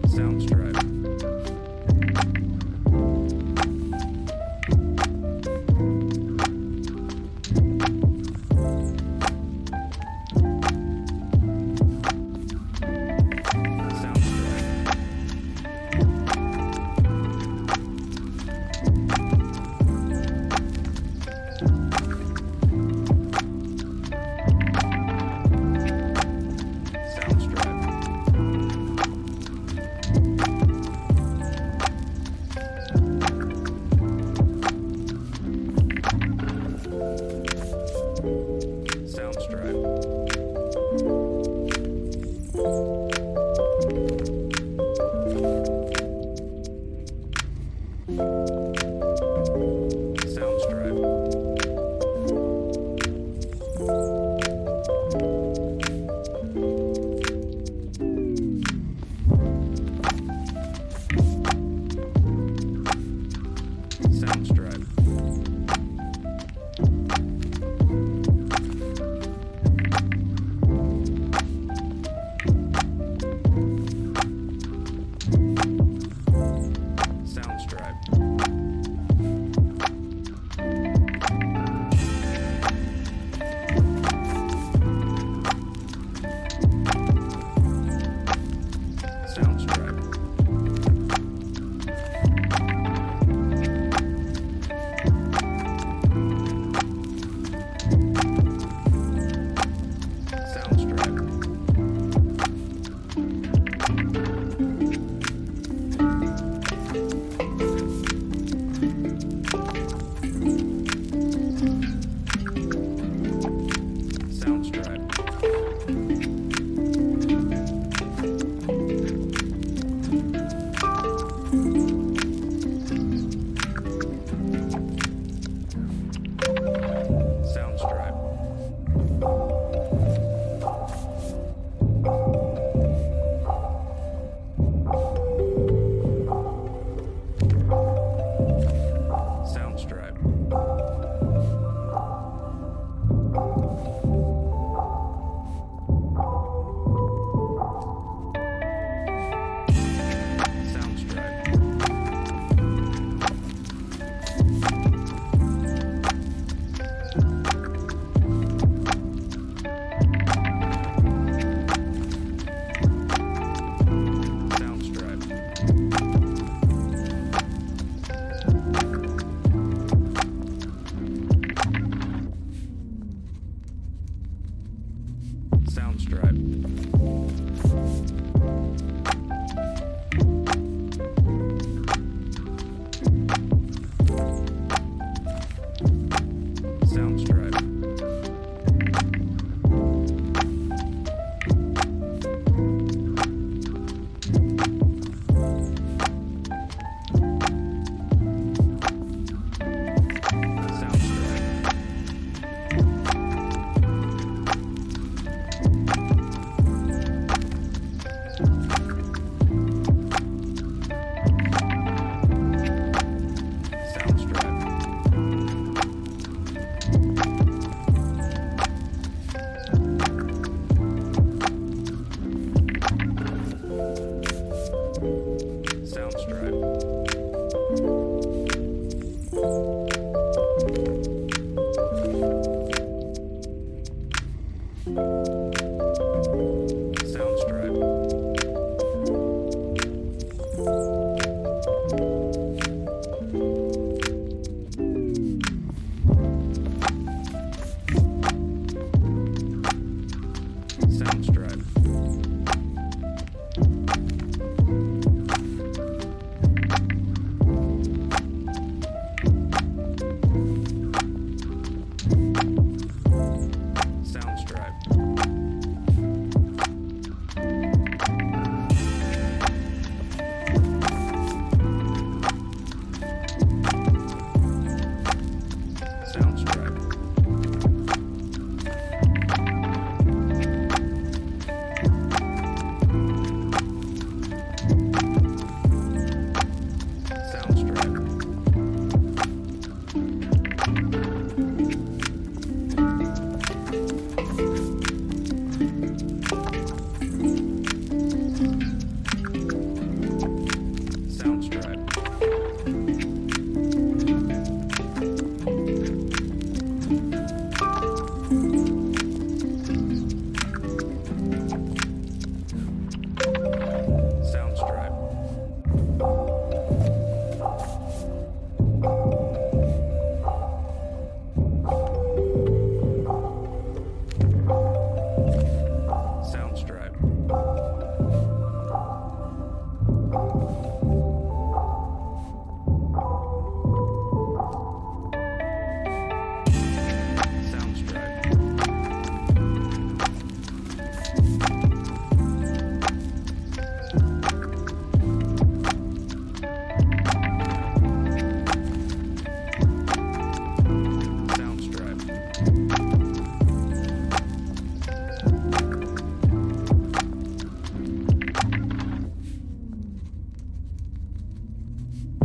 Soundstripe.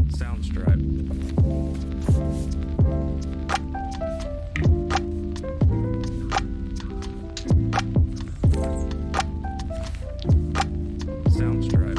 Soundstripe. Soundstripe.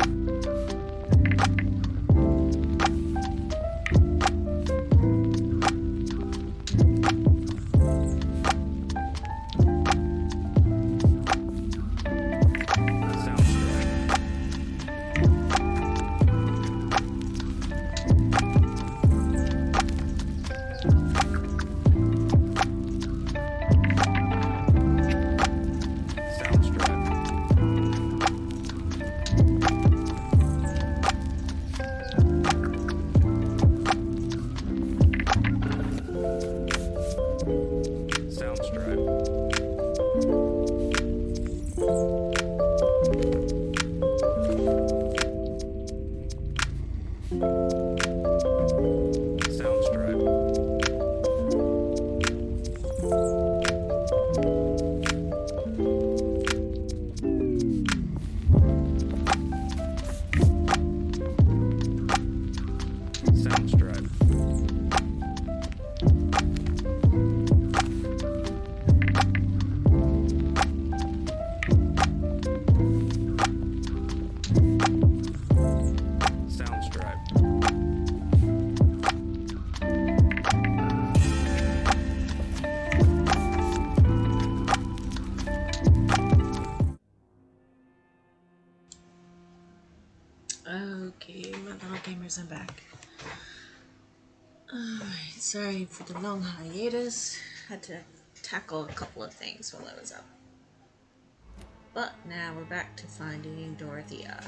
Okay, my little gamers, I'm back. Alright, sorry for the long hiatus. Had to tackle a couple of things while I was up. But now we're back to finding Dorothea.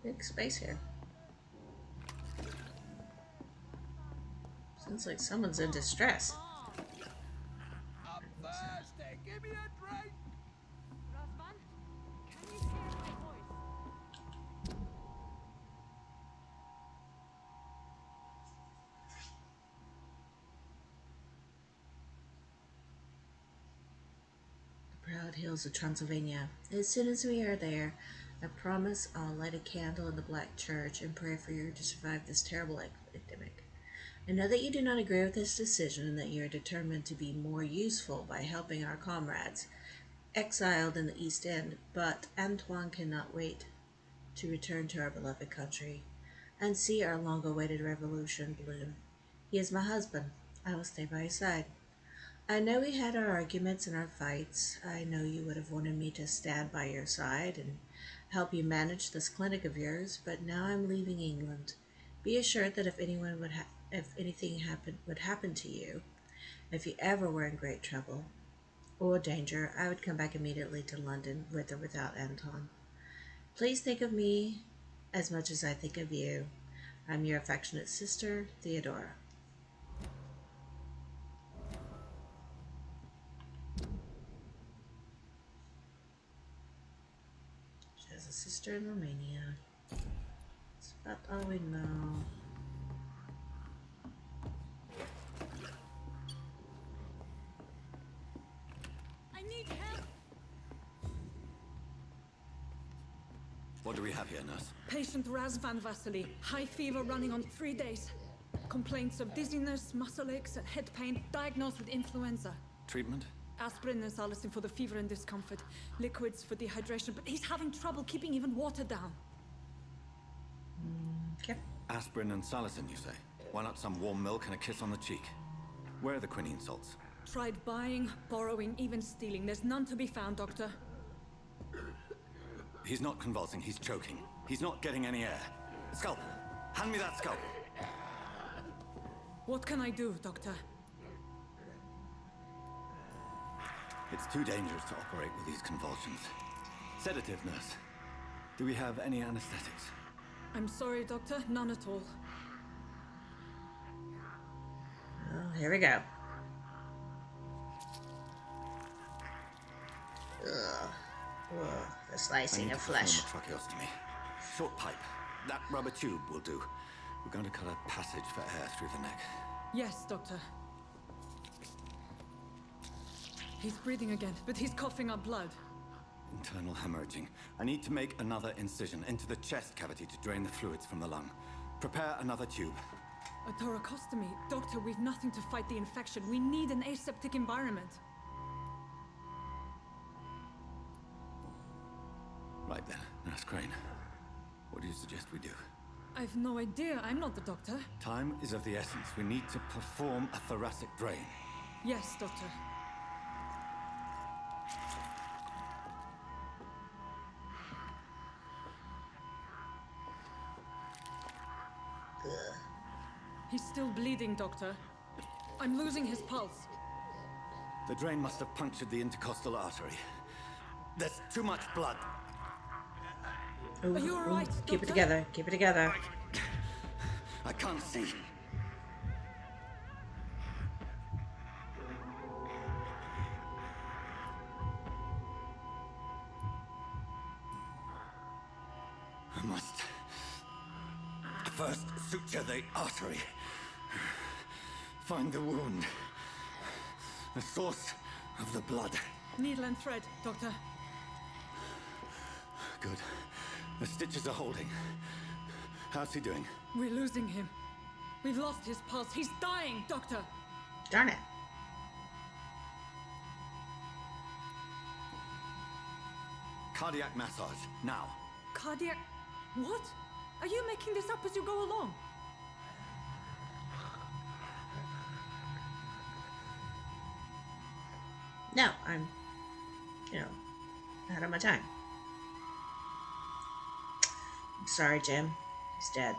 Big space here. Sounds like someone's in distress. I'm thirsty. Give me a drink. Razvan, can you hear my voice? The proud hills of Transylvania. As soon as we are there, I promise I'll light a candle in the Black Church and pray for you to survive this terrible epidemic. I know that you do not agree with this decision and that you are determined to be more useful by helping our comrades exiled in the East End, but Antoine cannot wait to return to our beloved country and see our long-awaited revolution bloom. He is my husband. I will stay by his side. I know we had our arguments and our fights. I know you would have wanted me to stand by your side and help you manage this clinic of yours, but now I'm leaving England. Be assured that if anything would happen to you, if you ever were in great trouble or danger, I would come back immediately to London, with or without Anton. Please think of me as much as I think of you. I'm your affectionate sister, Theodora. She has a sister in Romania. That's about all we know. I need help. What do we have here, nurse? Patient Razvan Vasily. High fever running on 3 days. Complaints of dizziness, muscle aches, and head pain. Diagnosed with influenza. Treatment? Aspirin and salicin for the fever and discomfort. Liquids for dehydration, but he's having trouble keeping even water down. Okay. Aspirin and salicin, you say? Why not some warm milk and a kiss on the cheek? Where are the quinine salts? Tried buying, borrowing, even stealing. There's none to be found, Doctor. He's not convulsing, he's choking. He's not getting any air. Scalpel! Hand me that scalpel! What can I do, Doctor? It's too dangerous to operate with these convulsions. Sedative, nurse. Do we have any anesthetics? I'm sorry, Doctor. None at all. Well, here we go. Ugh. Ugh. The slicing of flesh. Tracheostomy. Short pipe. That rubber tube will do. We're going to cut a passage for air through the neck. Yes, Doctor. He's breathing again, but he's coughing up blood. Internal hemorrhaging. I need to make another incision into the chest cavity to drain the fluids from the lung. Prepare another tube. A thoracostomy. Doctor, we've nothing to fight the infection. We need an aseptic environment. Right then, Nurse Crane. What do you suggest we do? I've no idea. I'm not the doctor. Time is of the essence. We need to perform a thoracic drain. Yes, Doctor. He's still bleeding, Doctor. I'm losing his pulse. The drain must have punctured the intercostal artery. There's too much blood. Ooh, Are you all right, Keep it Doctor? together. Keep it together. I can't see. I must first suture the artery. Find the wound. The source of the blood. Needle and thread, Doctor. Good. The stitches are holding. How's he doing? We're losing him. We've lost his pulse. He's dying, Doctor. Darn it. Cardiac massage, now. Cardiac... What? Are you making this up as you go along? No, I'm, ahead of my time. I'm sorry, Jim. He's dead.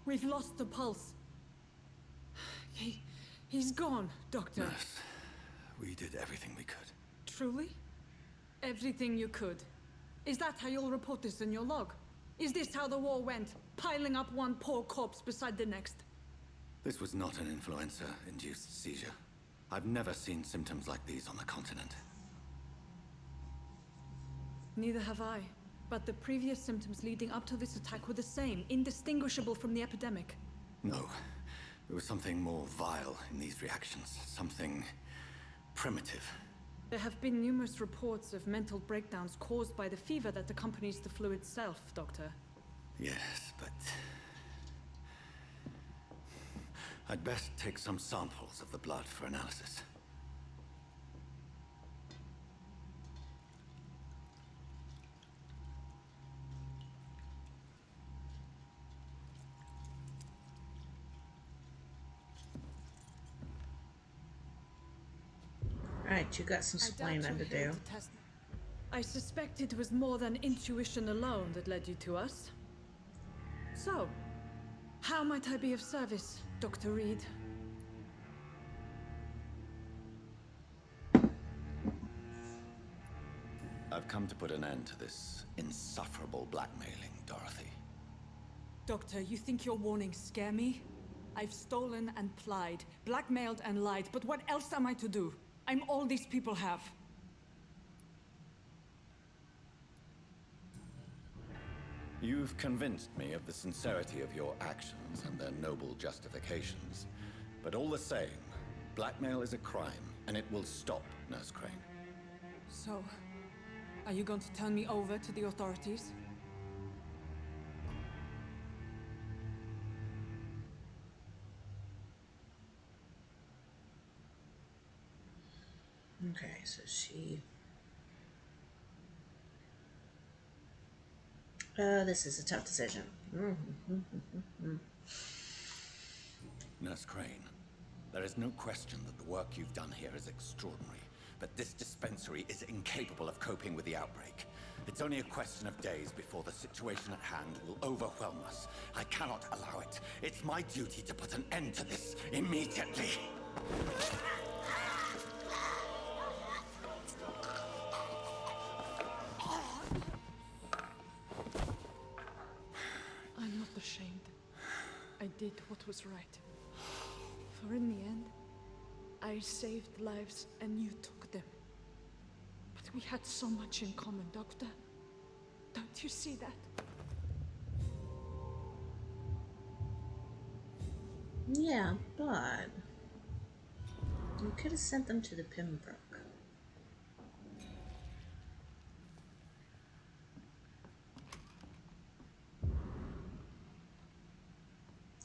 We've lost the pulse. He's gone, Doctor. Nurse, we did everything we could. Truly? Everything you could. Is that how you'll report this in your log? Is this how the war went? Piling up one poor corpse beside the next? This was not an influenza-induced seizure. I've never seen symptoms like these on the continent. Neither have I. But the previous symptoms leading up to this attack were the same, indistinguishable from the epidemic. No. There was something more vile in these reactions. Something primitive. There have been numerous reports of mental breakdowns caused by the fever that accompanies the flu itself, Doctor. Yes, but... I'd best take some samples of the blood for analysis. Alright, you got some explaining to do. I suspect it was more than intuition alone that led you to us. So, how might I be of service, Dr. Reed? I've come to put an end to this insufferable blackmailing, Dorothy. Doctor, you think your warnings scare me? I've stolen and plied, blackmailed and lied, but what else am I to do? I'm all these people have. You've convinced me of the sincerity of your actions and their noble justifications. But all the same, blackmail is a crime, and it will stop, Nurse Crane. So, are you going to turn me over to the authorities? Okay, so she... this is a tough decision. Nurse Crane, there is no question that the work you've done here is extraordinary, but this dispensary is incapable of coping with the outbreak. It's only a question of days before the situation at hand will overwhelm us. I cannot allow it. It's my duty to put an end to this immediately. I'm not ashamed. I did what was right. For in the end, I I saved lives and you took them. But we had so much in common, Doctor. Don't you see that? Yeah, but you could have sent them to the Pembroke.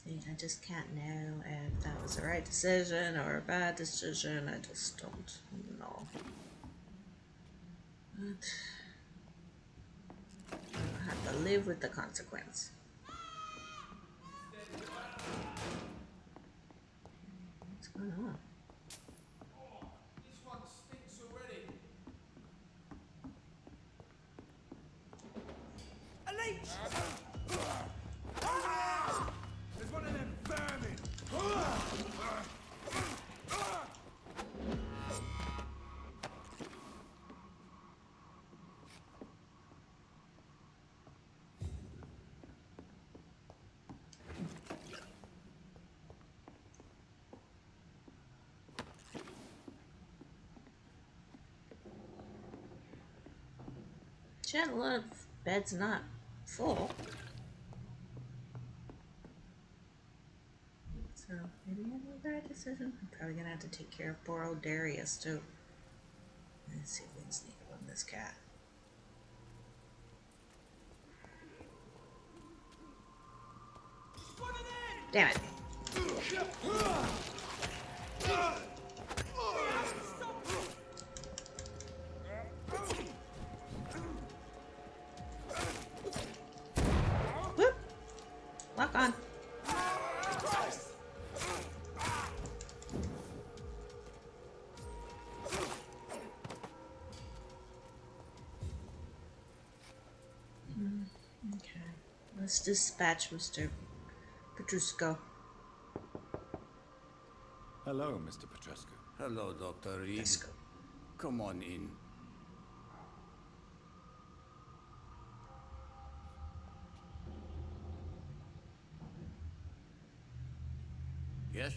See, I just can't know if that was the right decision or a bad decision. I just don't know. But I have to live with the consequence. What's going on? This one stinks already. Elite! There's one of them vermin! Chandler bed's not full. So maybe I made the right decision. I'm probably gonna have to take care of poor old Darius too. Let's see if we can sneak up on this cat. Damn it. Whoop. Lock on. Okay. Let's dispatch Mr. Petrusko. Hello, Mr. Petrescu. Hello, Dr. Reed. Petrusko. Come on in. Yes?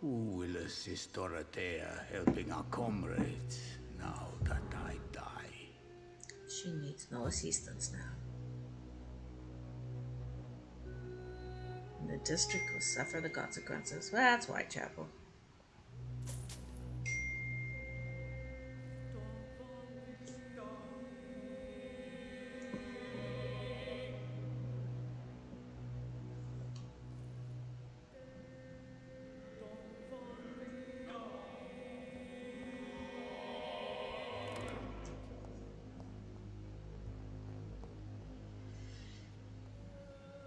Who will assist Dorothea helping our comrades now that I die? She needs no assistance now. The district will suffer the consequences. Well, that's Whitechapel.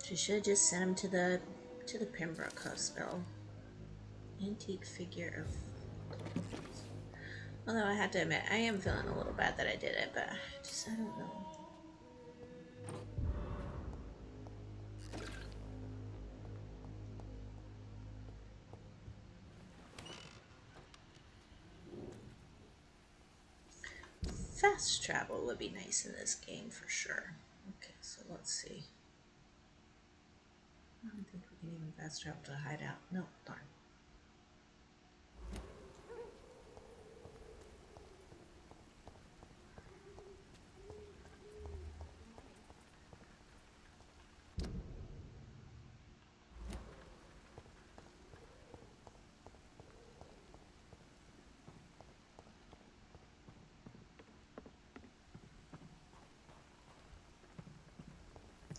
She should have just sent him to the Pembroke Hospital. Antique figure of. Although I have to admit, I am feeling a little bad that I did it, but I don't know. Fast travel would be nice in this game for sure. Okay, so let's see. I don't think we can even fast travel to hideout. No, darn.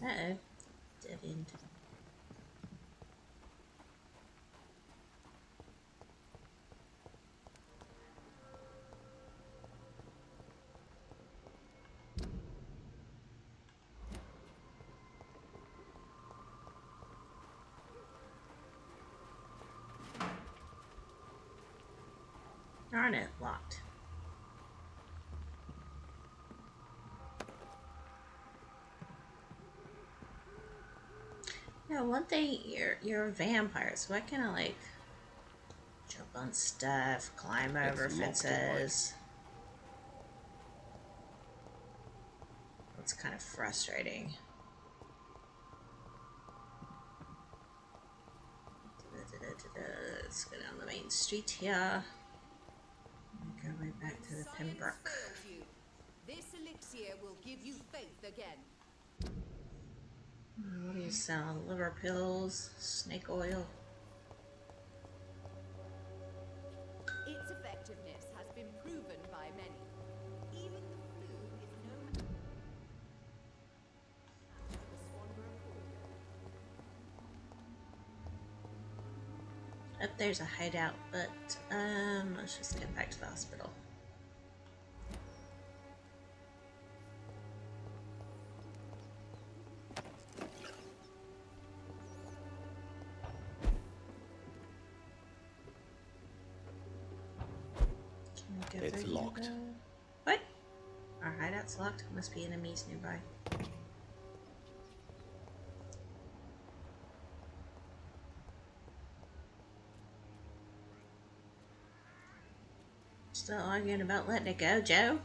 Uh-oh. Dead end. Darn it, locked. Yeah, one thing, you're a vampire, so I kind of like jump on stuff, climb over fences. It's kind of frustrating. Let's go down the main street here. Go right back to the Pembroke. This elixir will give you faith again. What do you sell? Liver pills, snake oil. Its effectiveness has been proven by many. Even the flu is no match for the Swanborough poison. Up there's a hideout, but let's just get back to the hospital. It's locked. What? Our hideout's locked? Must be enemies nearby. Still arguing about letting it go, Joe?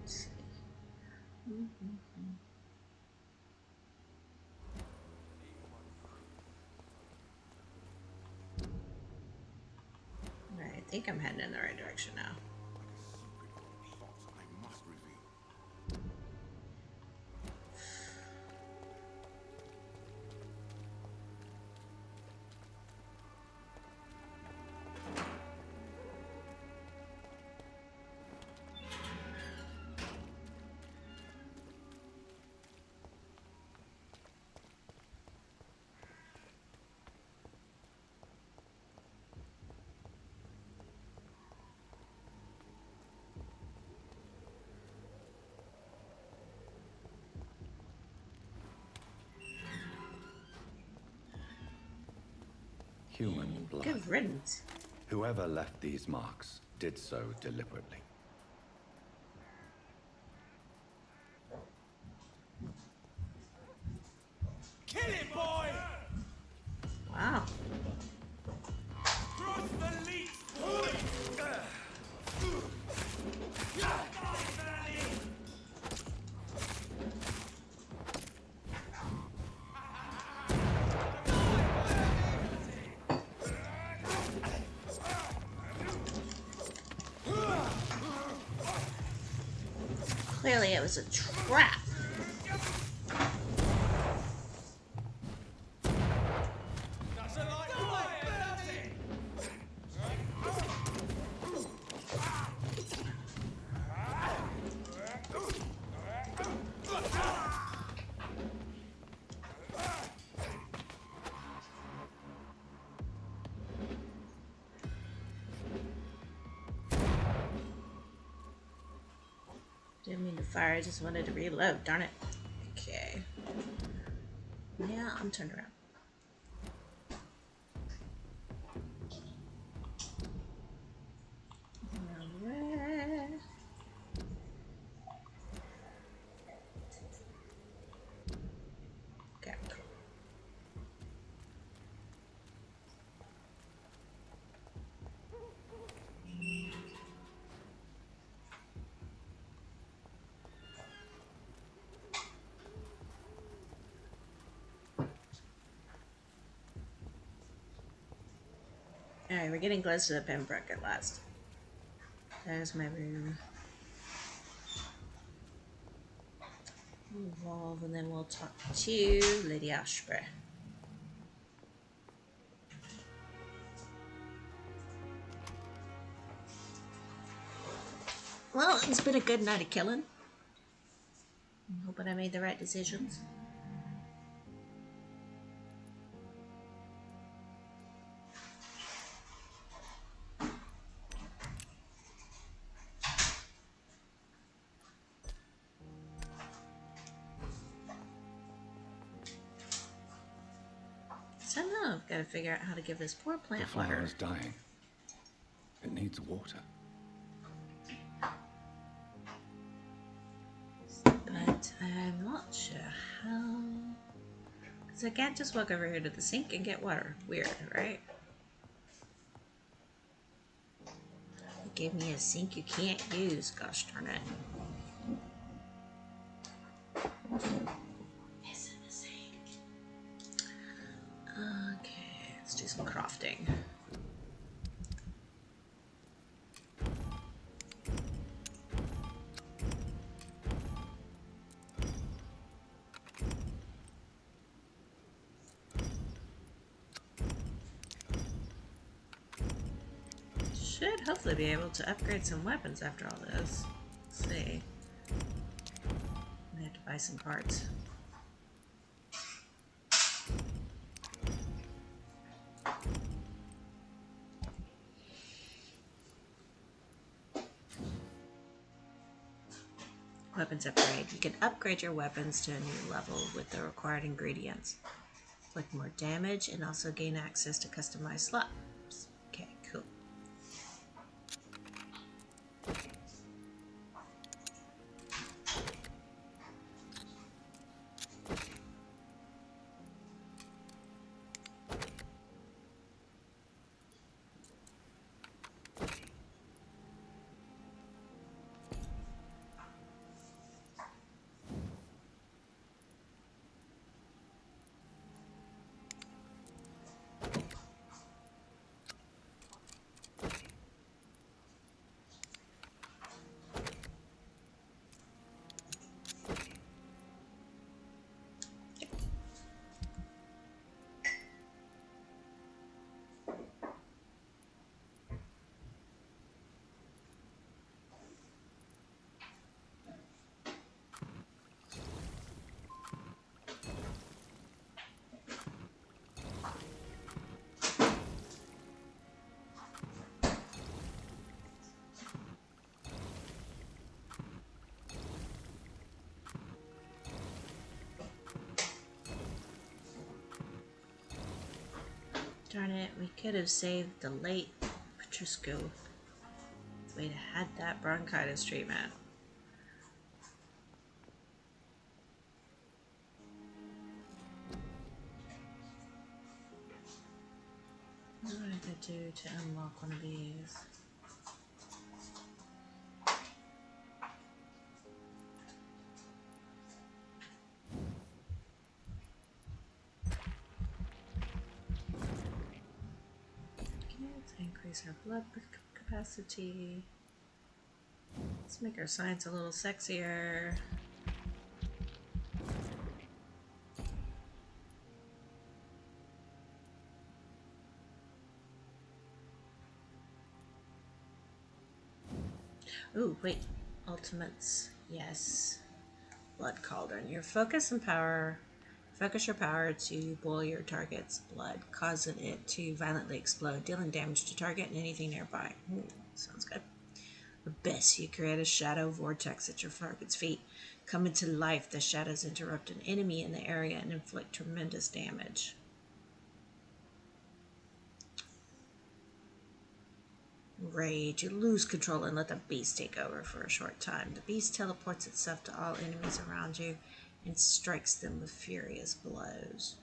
Let's see. Alright, I think I'm heading in the right direction now. Human blood. Good riddance. Whoever left these marks did so deliberately. Kill him, boy! Wow. Cross the leech, boy! Clearly it was a trap. Didn't mean to fire, I just wanted to reload, darn it. Okay. Yeah, I'm turned around. Alright. Okay, cool. Alright, we're getting close to the Pembroke at last. There's my room. Evolve, and then we'll talk to Lady Ashbury. Well, it's been a good night of killing. I'm hoping I made the right decisions. So now I've got to figure out how to give this poor plant The flower water. is dying. It needs water. I'm not sure how. Because I can't just walk over here to the sink and get water. Weird, right? You gave me a sink you can't use. Gosh darn it. Missing a sink. Okay, let's do some crafting. Should hopefully be able to upgrade some weapons after all this. Let's see. I have to buy some parts. Weapons upgrade. You can upgrade your weapons to a new level with the required ingredients. Inflict more damage and also gain access to customized slots. Okay, cool. Darn it, we could have saved the late Petrisco. We'd have had that bronchitis treatment. What do I have to do to unlock one of these? Let's increase our blood capacity. Let's make our science a little sexier. Ooh, wait. Ultimates. Yes. Blood cauldron. Your focus and power. Focus your power to boil your target's blood, causing it to violently explode, dealing damage to target and anything nearby. Ooh, sounds good. Abyss. You create a shadow vortex at your target's feet. Coming to life, the shadows interrupt an enemy in the area and inflict tremendous damage. Rage. You lose control and let the beast take over for a short time. The beast teleports itself to all enemies around you and strikes them with furious blows.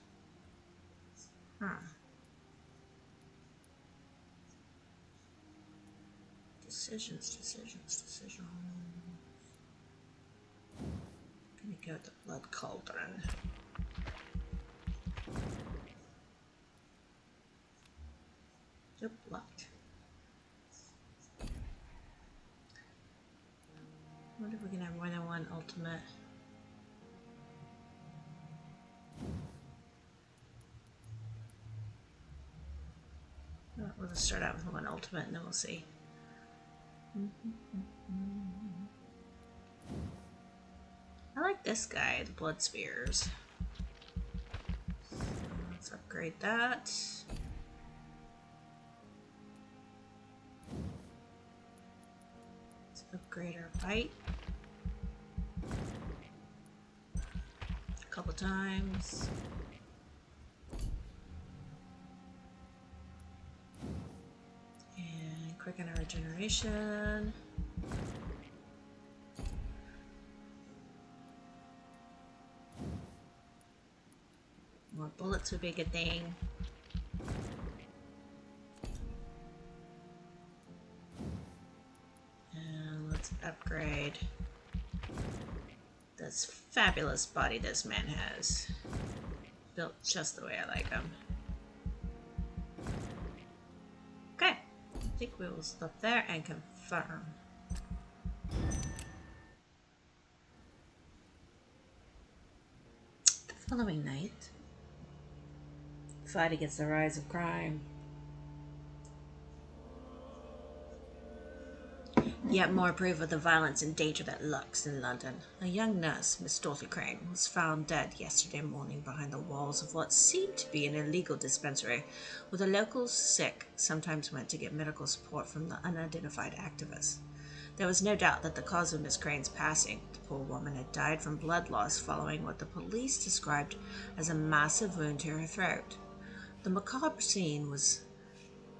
Decisions. Gonna go with the blood cauldron. Nope, locked. I wonder if we can have more than one ultimate. We'll just start out with one ultimate and then we'll see. I like this guy, the blood spears. So let's upgrade that. Let's upgrade our bite. A couple times. And quicken our regeneration. More bullets would be a good thing. And let's upgrade this fabulous body this man has. Built just the way I like him. Okay, I think we will stop there and confirm. The following night, fight against the rise of crime. Yet more proof of the violence and danger that lurks in London. A young nurse, Miss Dorothy Crane, was found dead yesterday morning behind the walls of what seemed to be an illegal dispensary, where the locals sick sometimes went to get medical support from the unidentified activists. There was no doubt that the cause of Miss Crane's passing, the poor woman had died from blood loss following what the police described as a massive wound to her throat. The macabre scene was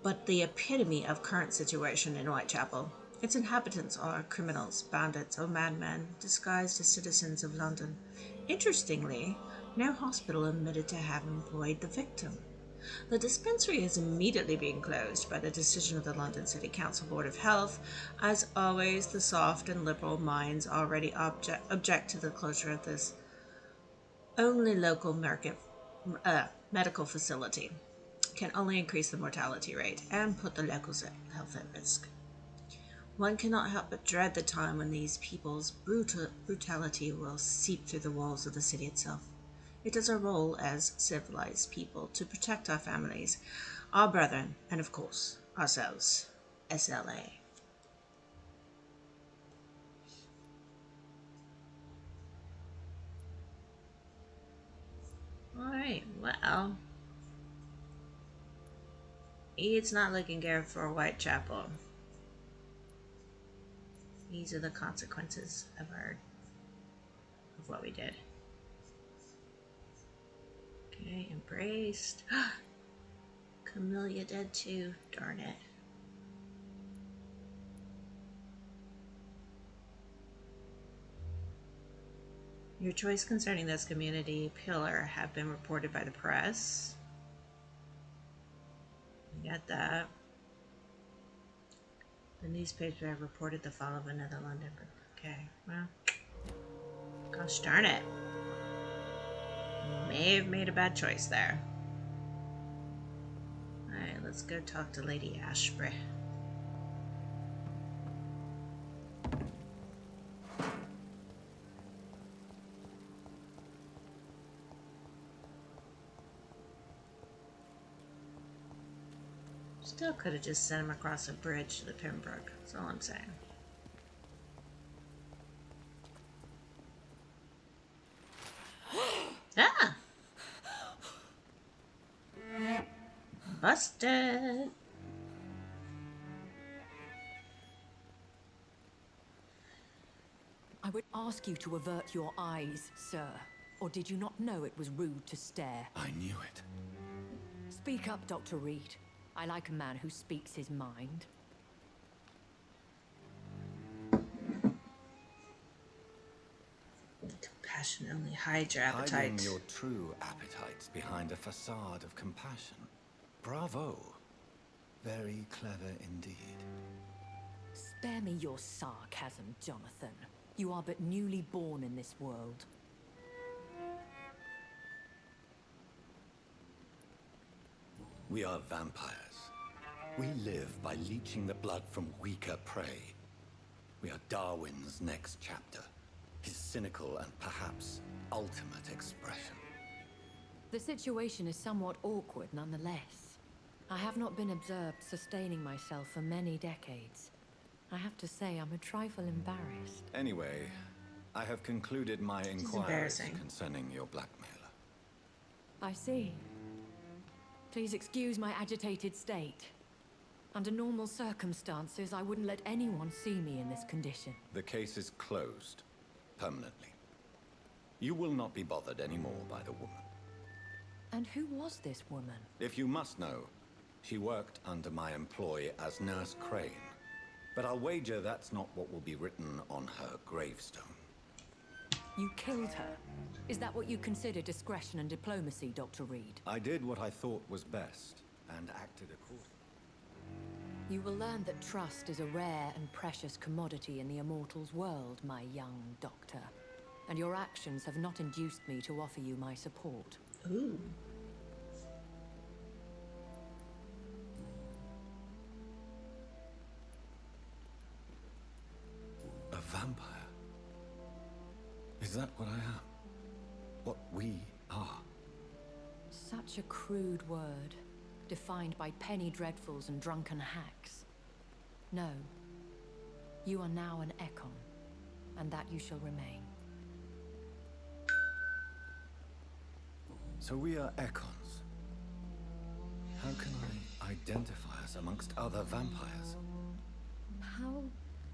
but the epitome of current situation in Whitechapel. Its inhabitants are criminals, bandits, or madmen disguised as citizens of London. Interestingly, no hospital admitted to have employed the victim. The dispensary is immediately being closed by the decision of the London City Council Board of Health. As always, the soft and liberal minds already object to the closure of this only local medical facility. Can only increase the mortality rate and put the locals' health at risk. One cannot help but dread the time when these people's brutality will seep through the walls of the city itself. It is our role as civilized people to protect our families, our brethren, and of course, ourselves. SLA. Alright, well, it's not looking good for Whitechapel. These are the consequences of what we did. Okay, embraced. Camellia dead too. Darn it. Your choice concerning this community pillar have been reported by the press. We got that. The newspaper reported the fall of another London group. Okay, well, gosh darn it. May have made a bad choice there. Alright, let's go talk to Lady Ashbury. Still could have just sent him across a bridge to the Pembroke. That's all I'm saying. Ah! Busted! I would ask you to avert your eyes, sir. Or did you not know it was rude to stare? I knew it. Speak up, Dr. Reed. I like a man who speaks his mind. Compassion only hides your appetite. Hiding your true appetites behind a facade of compassion. Bravo. Very clever indeed. Spare me your sarcasm, Jonathan. You are but newly born in this world. We are vampires. We live by leeching the blood from weaker prey. We are Darwin's next chapter. His cynical and perhaps ultimate expression. The situation is somewhat awkward nonetheless. I have not been observed sustaining myself for many decades. I have to say I'm a trifle embarrassed. Anyway, I have concluded my inquiries concerning your blackmailer. I see. Please excuse my agitated state. Under normal circumstances, I wouldn't let anyone see me in this condition. The case is closed. Permanently. You will not be bothered anymore by the woman. And who was this woman? If you must know, she worked under my employ as Nurse Crane. But I'll wager that's not what will be written on her gravestone. You killed her. Is that what you consider discretion and diplomacy, Dr. Reed? I did what I thought was best, and acted accordingly. You will learn that trust is a rare and precious commodity in the Immortals world, my young doctor. And your actions have not induced me to offer you my support. Ooh. A vampire? Is that what I am? What we are? Such a crude word, defined by penny dreadfuls and drunken hacks. No. You are now an Ekon, and that you shall remain. So we are Ekons. How can I identify us amongst other vampires? How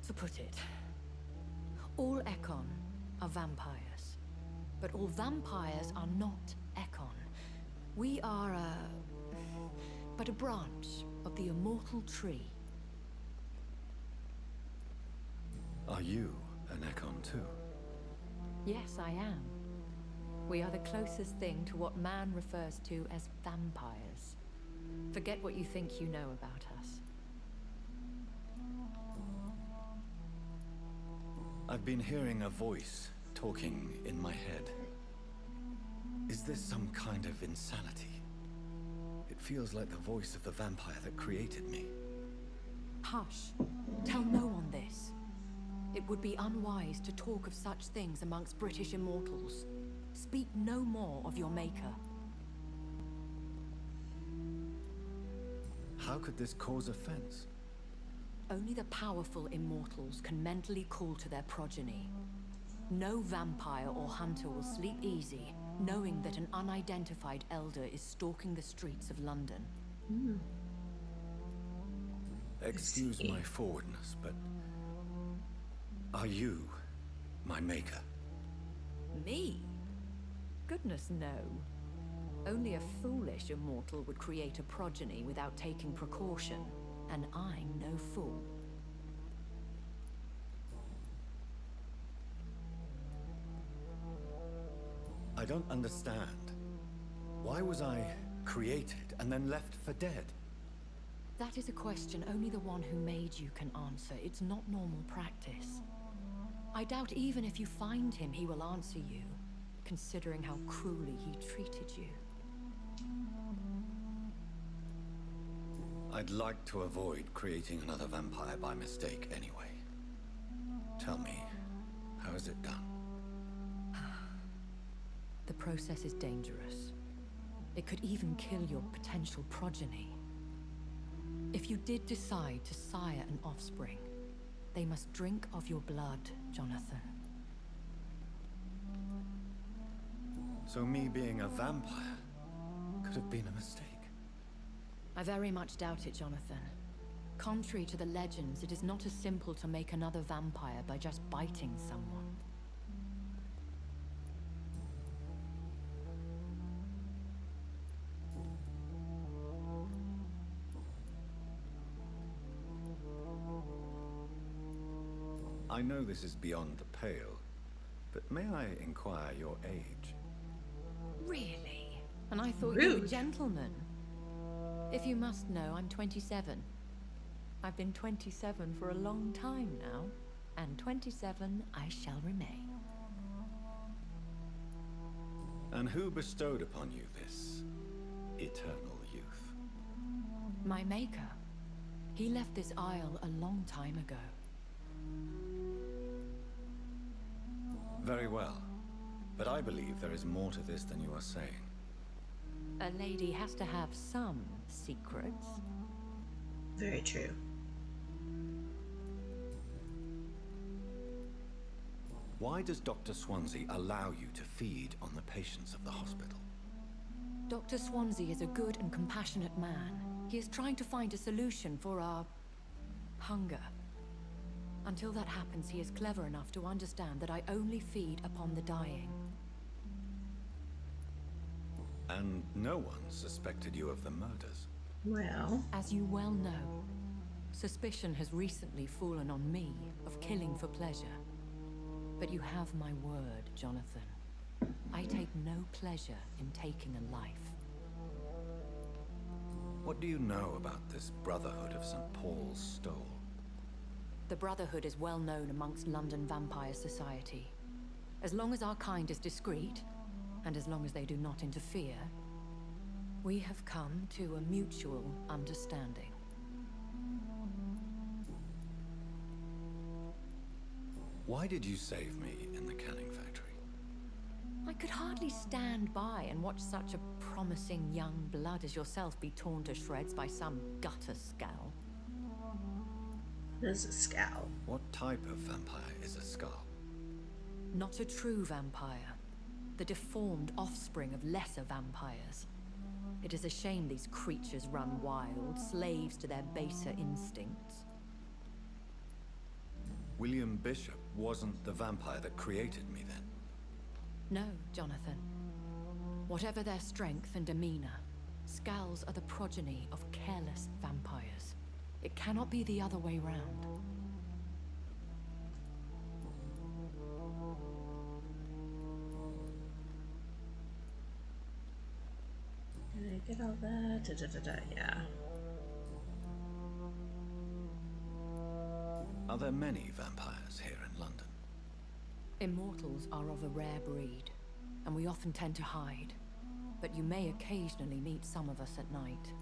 to put it? All Ekon are vampires, but all vampires are not Ekon. We are but a branch of the immortal tree. Are you an Ekon too? Yes, I am. We are the closest thing to what man refers to as vampires. Forget what you think you know about us. I've been hearing a voice talking in my head. Is this some kind of insanity? It feels like the voice of the vampire that created me. Hush. Tell no one this. It would be unwise to talk of such things amongst British immortals. Speak no more of your maker. How could this cause offense? Only the powerful immortals can mentally call to their progeny. No vampire or hunter will sleep easy, knowing that an unidentified elder is stalking the streets of London. Excuse my forwardness, but are you my maker? Me? Goodness, no. Only a foolish immortal would create a progeny without taking precaution, and I'm no fool. I don't understand. Why was I created and then left for dead? That is a question only the one who made you can answer. It's not normal practice. I doubt even if you find him, he will answer you, considering how cruelly he treated you. I'd like to avoid creating another vampire by mistake anyway. Tell me, how is it done? The process is dangerous. It could even kill your potential progeny. If you did decide to sire an offspring, they must drink of your blood, Jonathan. So me being a vampire could have been a mistake. I very much doubt it, Jonathan. Contrary to the legends, it is not as simple to make another vampire by just biting someone. I know this is beyond the pale, but may I inquire your age? Really? And I thought you were a gentleman. If you must know, I'm 27. I've been 27 for a long time now, and 27 I shall remain. And who bestowed upon you this eternal youth? My maker. He left this isle a long time ago. Very well. But I believe there is more to this than you are saying. A lady has to have some secrets. Very true. Why does Dr. Swansea allow you to feed on the patients of the hospital? Dr. Swansea is a good and compassionate man. He is trying to find a solution for our hunger. Until that happens, he is clever enough to understand that I only feed upon the dying. And no one suspected you of the murders? Well... As you well know, suspicion has recently fallen on me of killing for pleasure. But you have my word, Jonathan. I take no pleasure in taking a life. What do you know about this Brotherhood of St. Paul's Stole? The Brotherhood is well known amongst London vampire society. As long as our kind is discreet, and as long as they do not interfere, we have come to a mutual understanding. Why did you save me in the canning factory? I could hardly stand by and watch such a promising young blood as yourself be torn to shreds by some gutter scowl. What is a scowl? What type of vampire is a scowl? Not a true vampire. The deformed offspring of lesser vampires. It is a shame these creatures run wild, slaves to their baser instincts. William Bishop wasn't the vampire that created me then? No, Jonathan. Whatever their strength and demeanor, Scowls are the progeny of careless vampires. It cannot be the other way round. Did I get all that? Yeah. Are there many vampires here in London? Immortals are of a rare breed, and we often tend to hide. But you may occasionally meet some of us at night.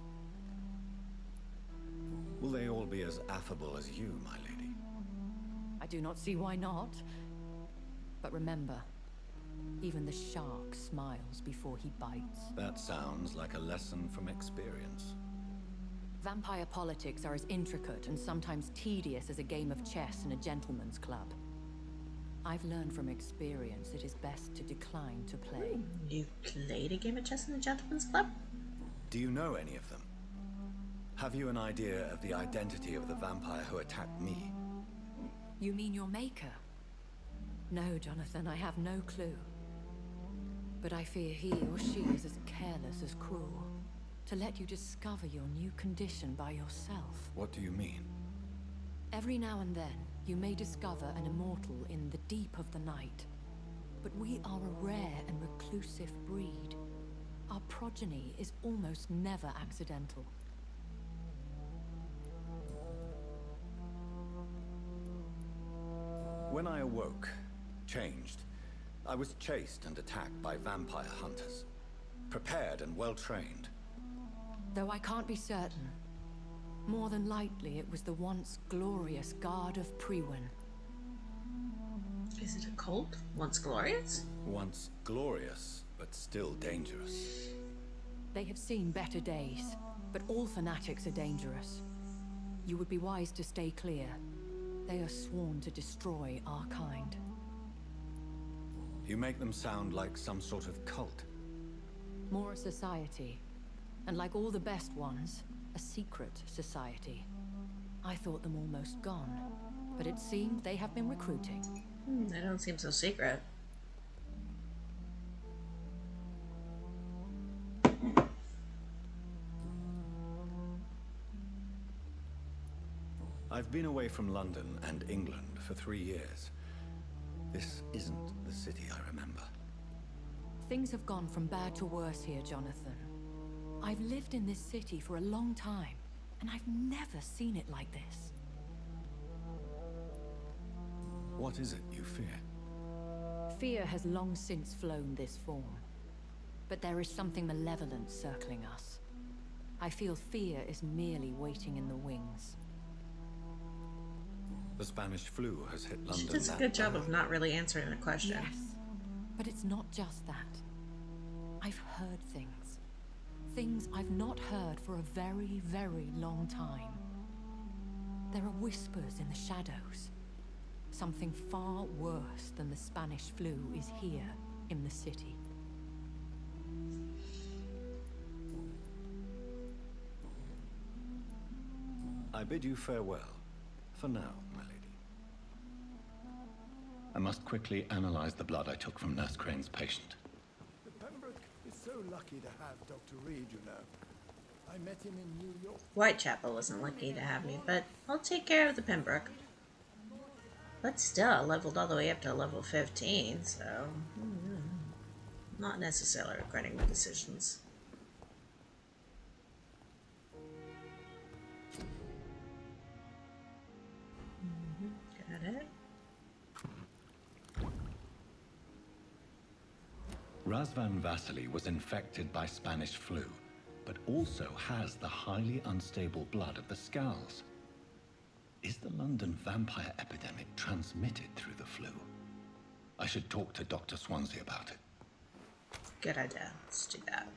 Will they all be as affable as you, my lady? I do not see why not. But remember, even the shark smiles before he bites. That sounds like a lesson from experience. Vampire politics are as intricate and sometimes tedious as a game of chess in a gentleman's club. I've learned from experience it is best to decline to play. You played a game of chess in a gentleman's club? Do you know any of them? Have you an idea of the identity of the vampire who attacked me? You mean your maker? No, Jonathan, I have no clue. But I fear he or she is as careless as cruel. To let you discover your new condition by yourself. What do you mean? Every now and then, you may discover an immortal in the deep of the night. But we are a rare and reclusive breed. Our progeny is almost never accidental. When I awoke, changed, I was chased and attacked by vampire hunters. Prepared and well-trained. Though I can't be certain. More than likely, it was the once glorious Guard of Priwen. Is it a cult? Once glorious? Once glorious, but still dangerous. They have seen better days, but all fanatics are dangerous. You would be wise to stay clear. They are sworn to destroy our kind. You make them sound like some sort of cult. More a society. And like all the best ones, a secret society. I thought them almost gone, but it seemed they have been recruiting. They don't seem so secret. I've been away from London and England for 3 years. This isn't the city I remember. Things have gone from bad to worse here, Jonathan. I've lived in this city for a long time, and I've never seen it like this. What is it you fear? Fear has long since flown this form. But there is something malevolent circling us. I feel fear is merely waiting in the wings. The Spanish flu has hit London. She does a good job of not really answering the question. Yes, but it's not just that. I've heard things. Things I've not heard for a very, very long time. There are whispers in the shadows. Something far worse than the Spanish flu is here in the city. I bid you farewell, for now, my lady. I must quickly analyze the blood I took from Nurse Crane's patient. The Pembroke is so lucky to have Dr. Reed, you know. I met him in New York. Whitechapel wasn't lucky to have me, but I'll take care of the Pembroke. But still, I leveled all the way up to level 15, so not necessarily regretting my decisions. Got it. Razvan Vasily was infected by Spanish flu, but also has the highly unstable blood of the Skulls. Is the London vampire epidemic transmitted through the flu? I should talk to Dr. Swansea about it. Good idea. Let's do that.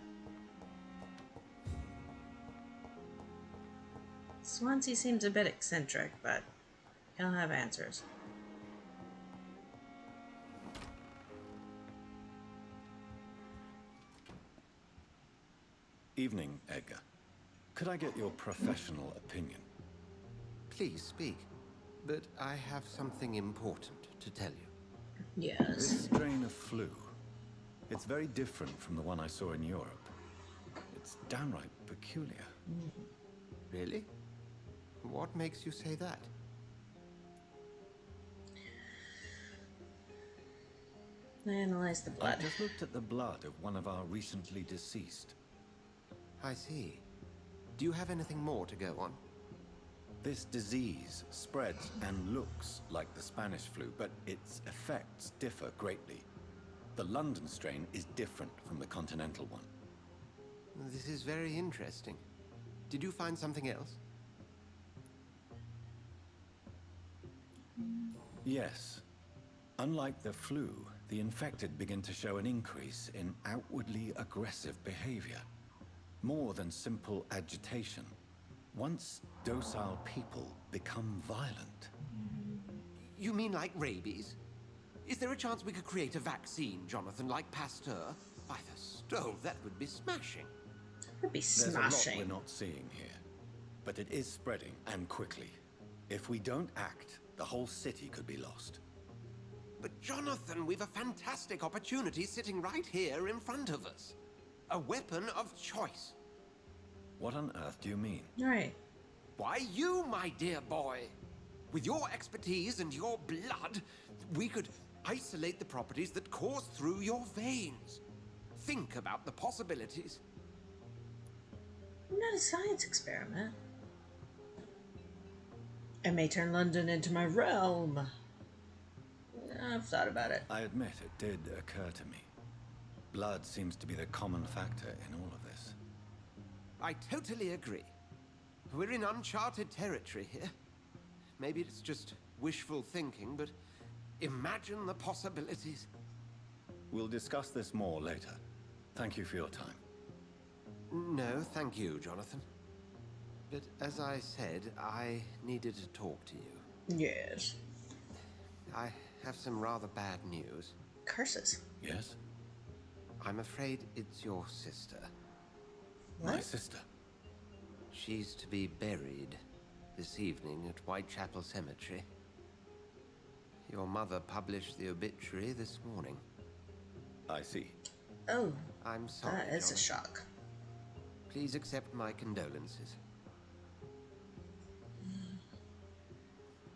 Swansea seems a bit eccentric, but he'll have answers. Evening, Edgar. Could I get your professional opinion? Please speak, but I have something important to tell you. Yes. This strain of flu, it's very different from the one I saw in Europe. It's downright peculiar. Really? What makes you say that? I analyzed the blood. I just looked at the blood of one of our recently deceased. I see. Do you have anything more to go on? This disease spreads and looks like the Spanish flu, but its effects differ greatly. The London strain is different from the continental one. This is very interesting. Did you find something else? Yes. Unlike the flu, the infected begin to show an increase in outwardly aggressive behavior. More than simple agitation. Once docile people become violent. You mean like rabies? Is there a chance we could create a vaccine, Jonathan, like Pasteur? By the stove, that would be smashing. Would be There's smashing. a lot we're not seeing here, but it is spreading, and quickly. If we don't act, the whole city could be lost. But Jonathan, we've a fantastic opportunity sitting right here in front of us. A weapon of choice. What on earth do you mean? Right. Why, you, my dear boy. With your expertise and your blood, we could isolate the properties that course through your veins. Think about the possibilities. I'm not a science experiment. I may turn London into my realm. I've thought about it. I admit it did occur to me. Blood seems to be the common factor in all of this. I totally agree. We're in uncharted territory here. Maybe it's just wishful thinking, but imagine the possibilities. We'll discuss this more later. Thank you for your time. No, thank you, Jonathan. But as I said, I needed to talk to you. Yes. I have some rather bad news. Curses. Yes? I'm afraid it's your sister. What? My sister? She's to be buried this evening at Whitechapel Cemetery. Your mother published the obituary this morning. I see. Oh, I'm sorry, that is Jonathan. a shock. Please accept my condolences.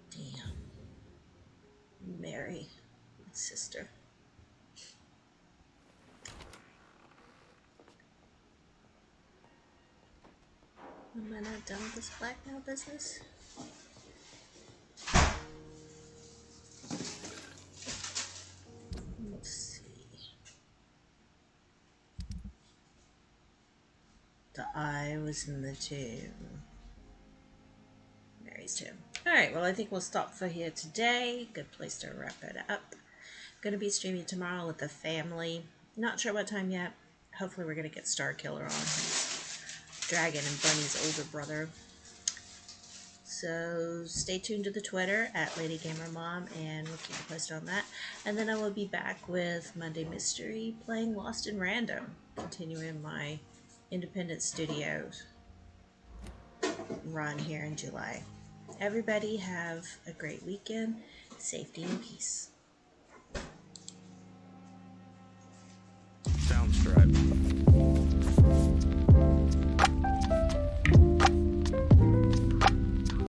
Damn. Mary, my sister. Am I not done with this blackmail business? Let's see. The eye was in the tomb. Mary's tomb. Alright, well I think we'll stop for here today. Good place to wrap it up. Gonna be streaming tomorrow with the family. Not sure what time yet. Hopefully we're gonna get Starkiller on. Dragon and Bunny's older brother. So stay tuned to the Twitter at LadyGamerMom and we'll keep you posted on that. And then I will be back with Monday Mystery playing Lost in Random. Continuing my independent studios run here in July. Everybody have a great weekend. Safety and peace. Soundstripe.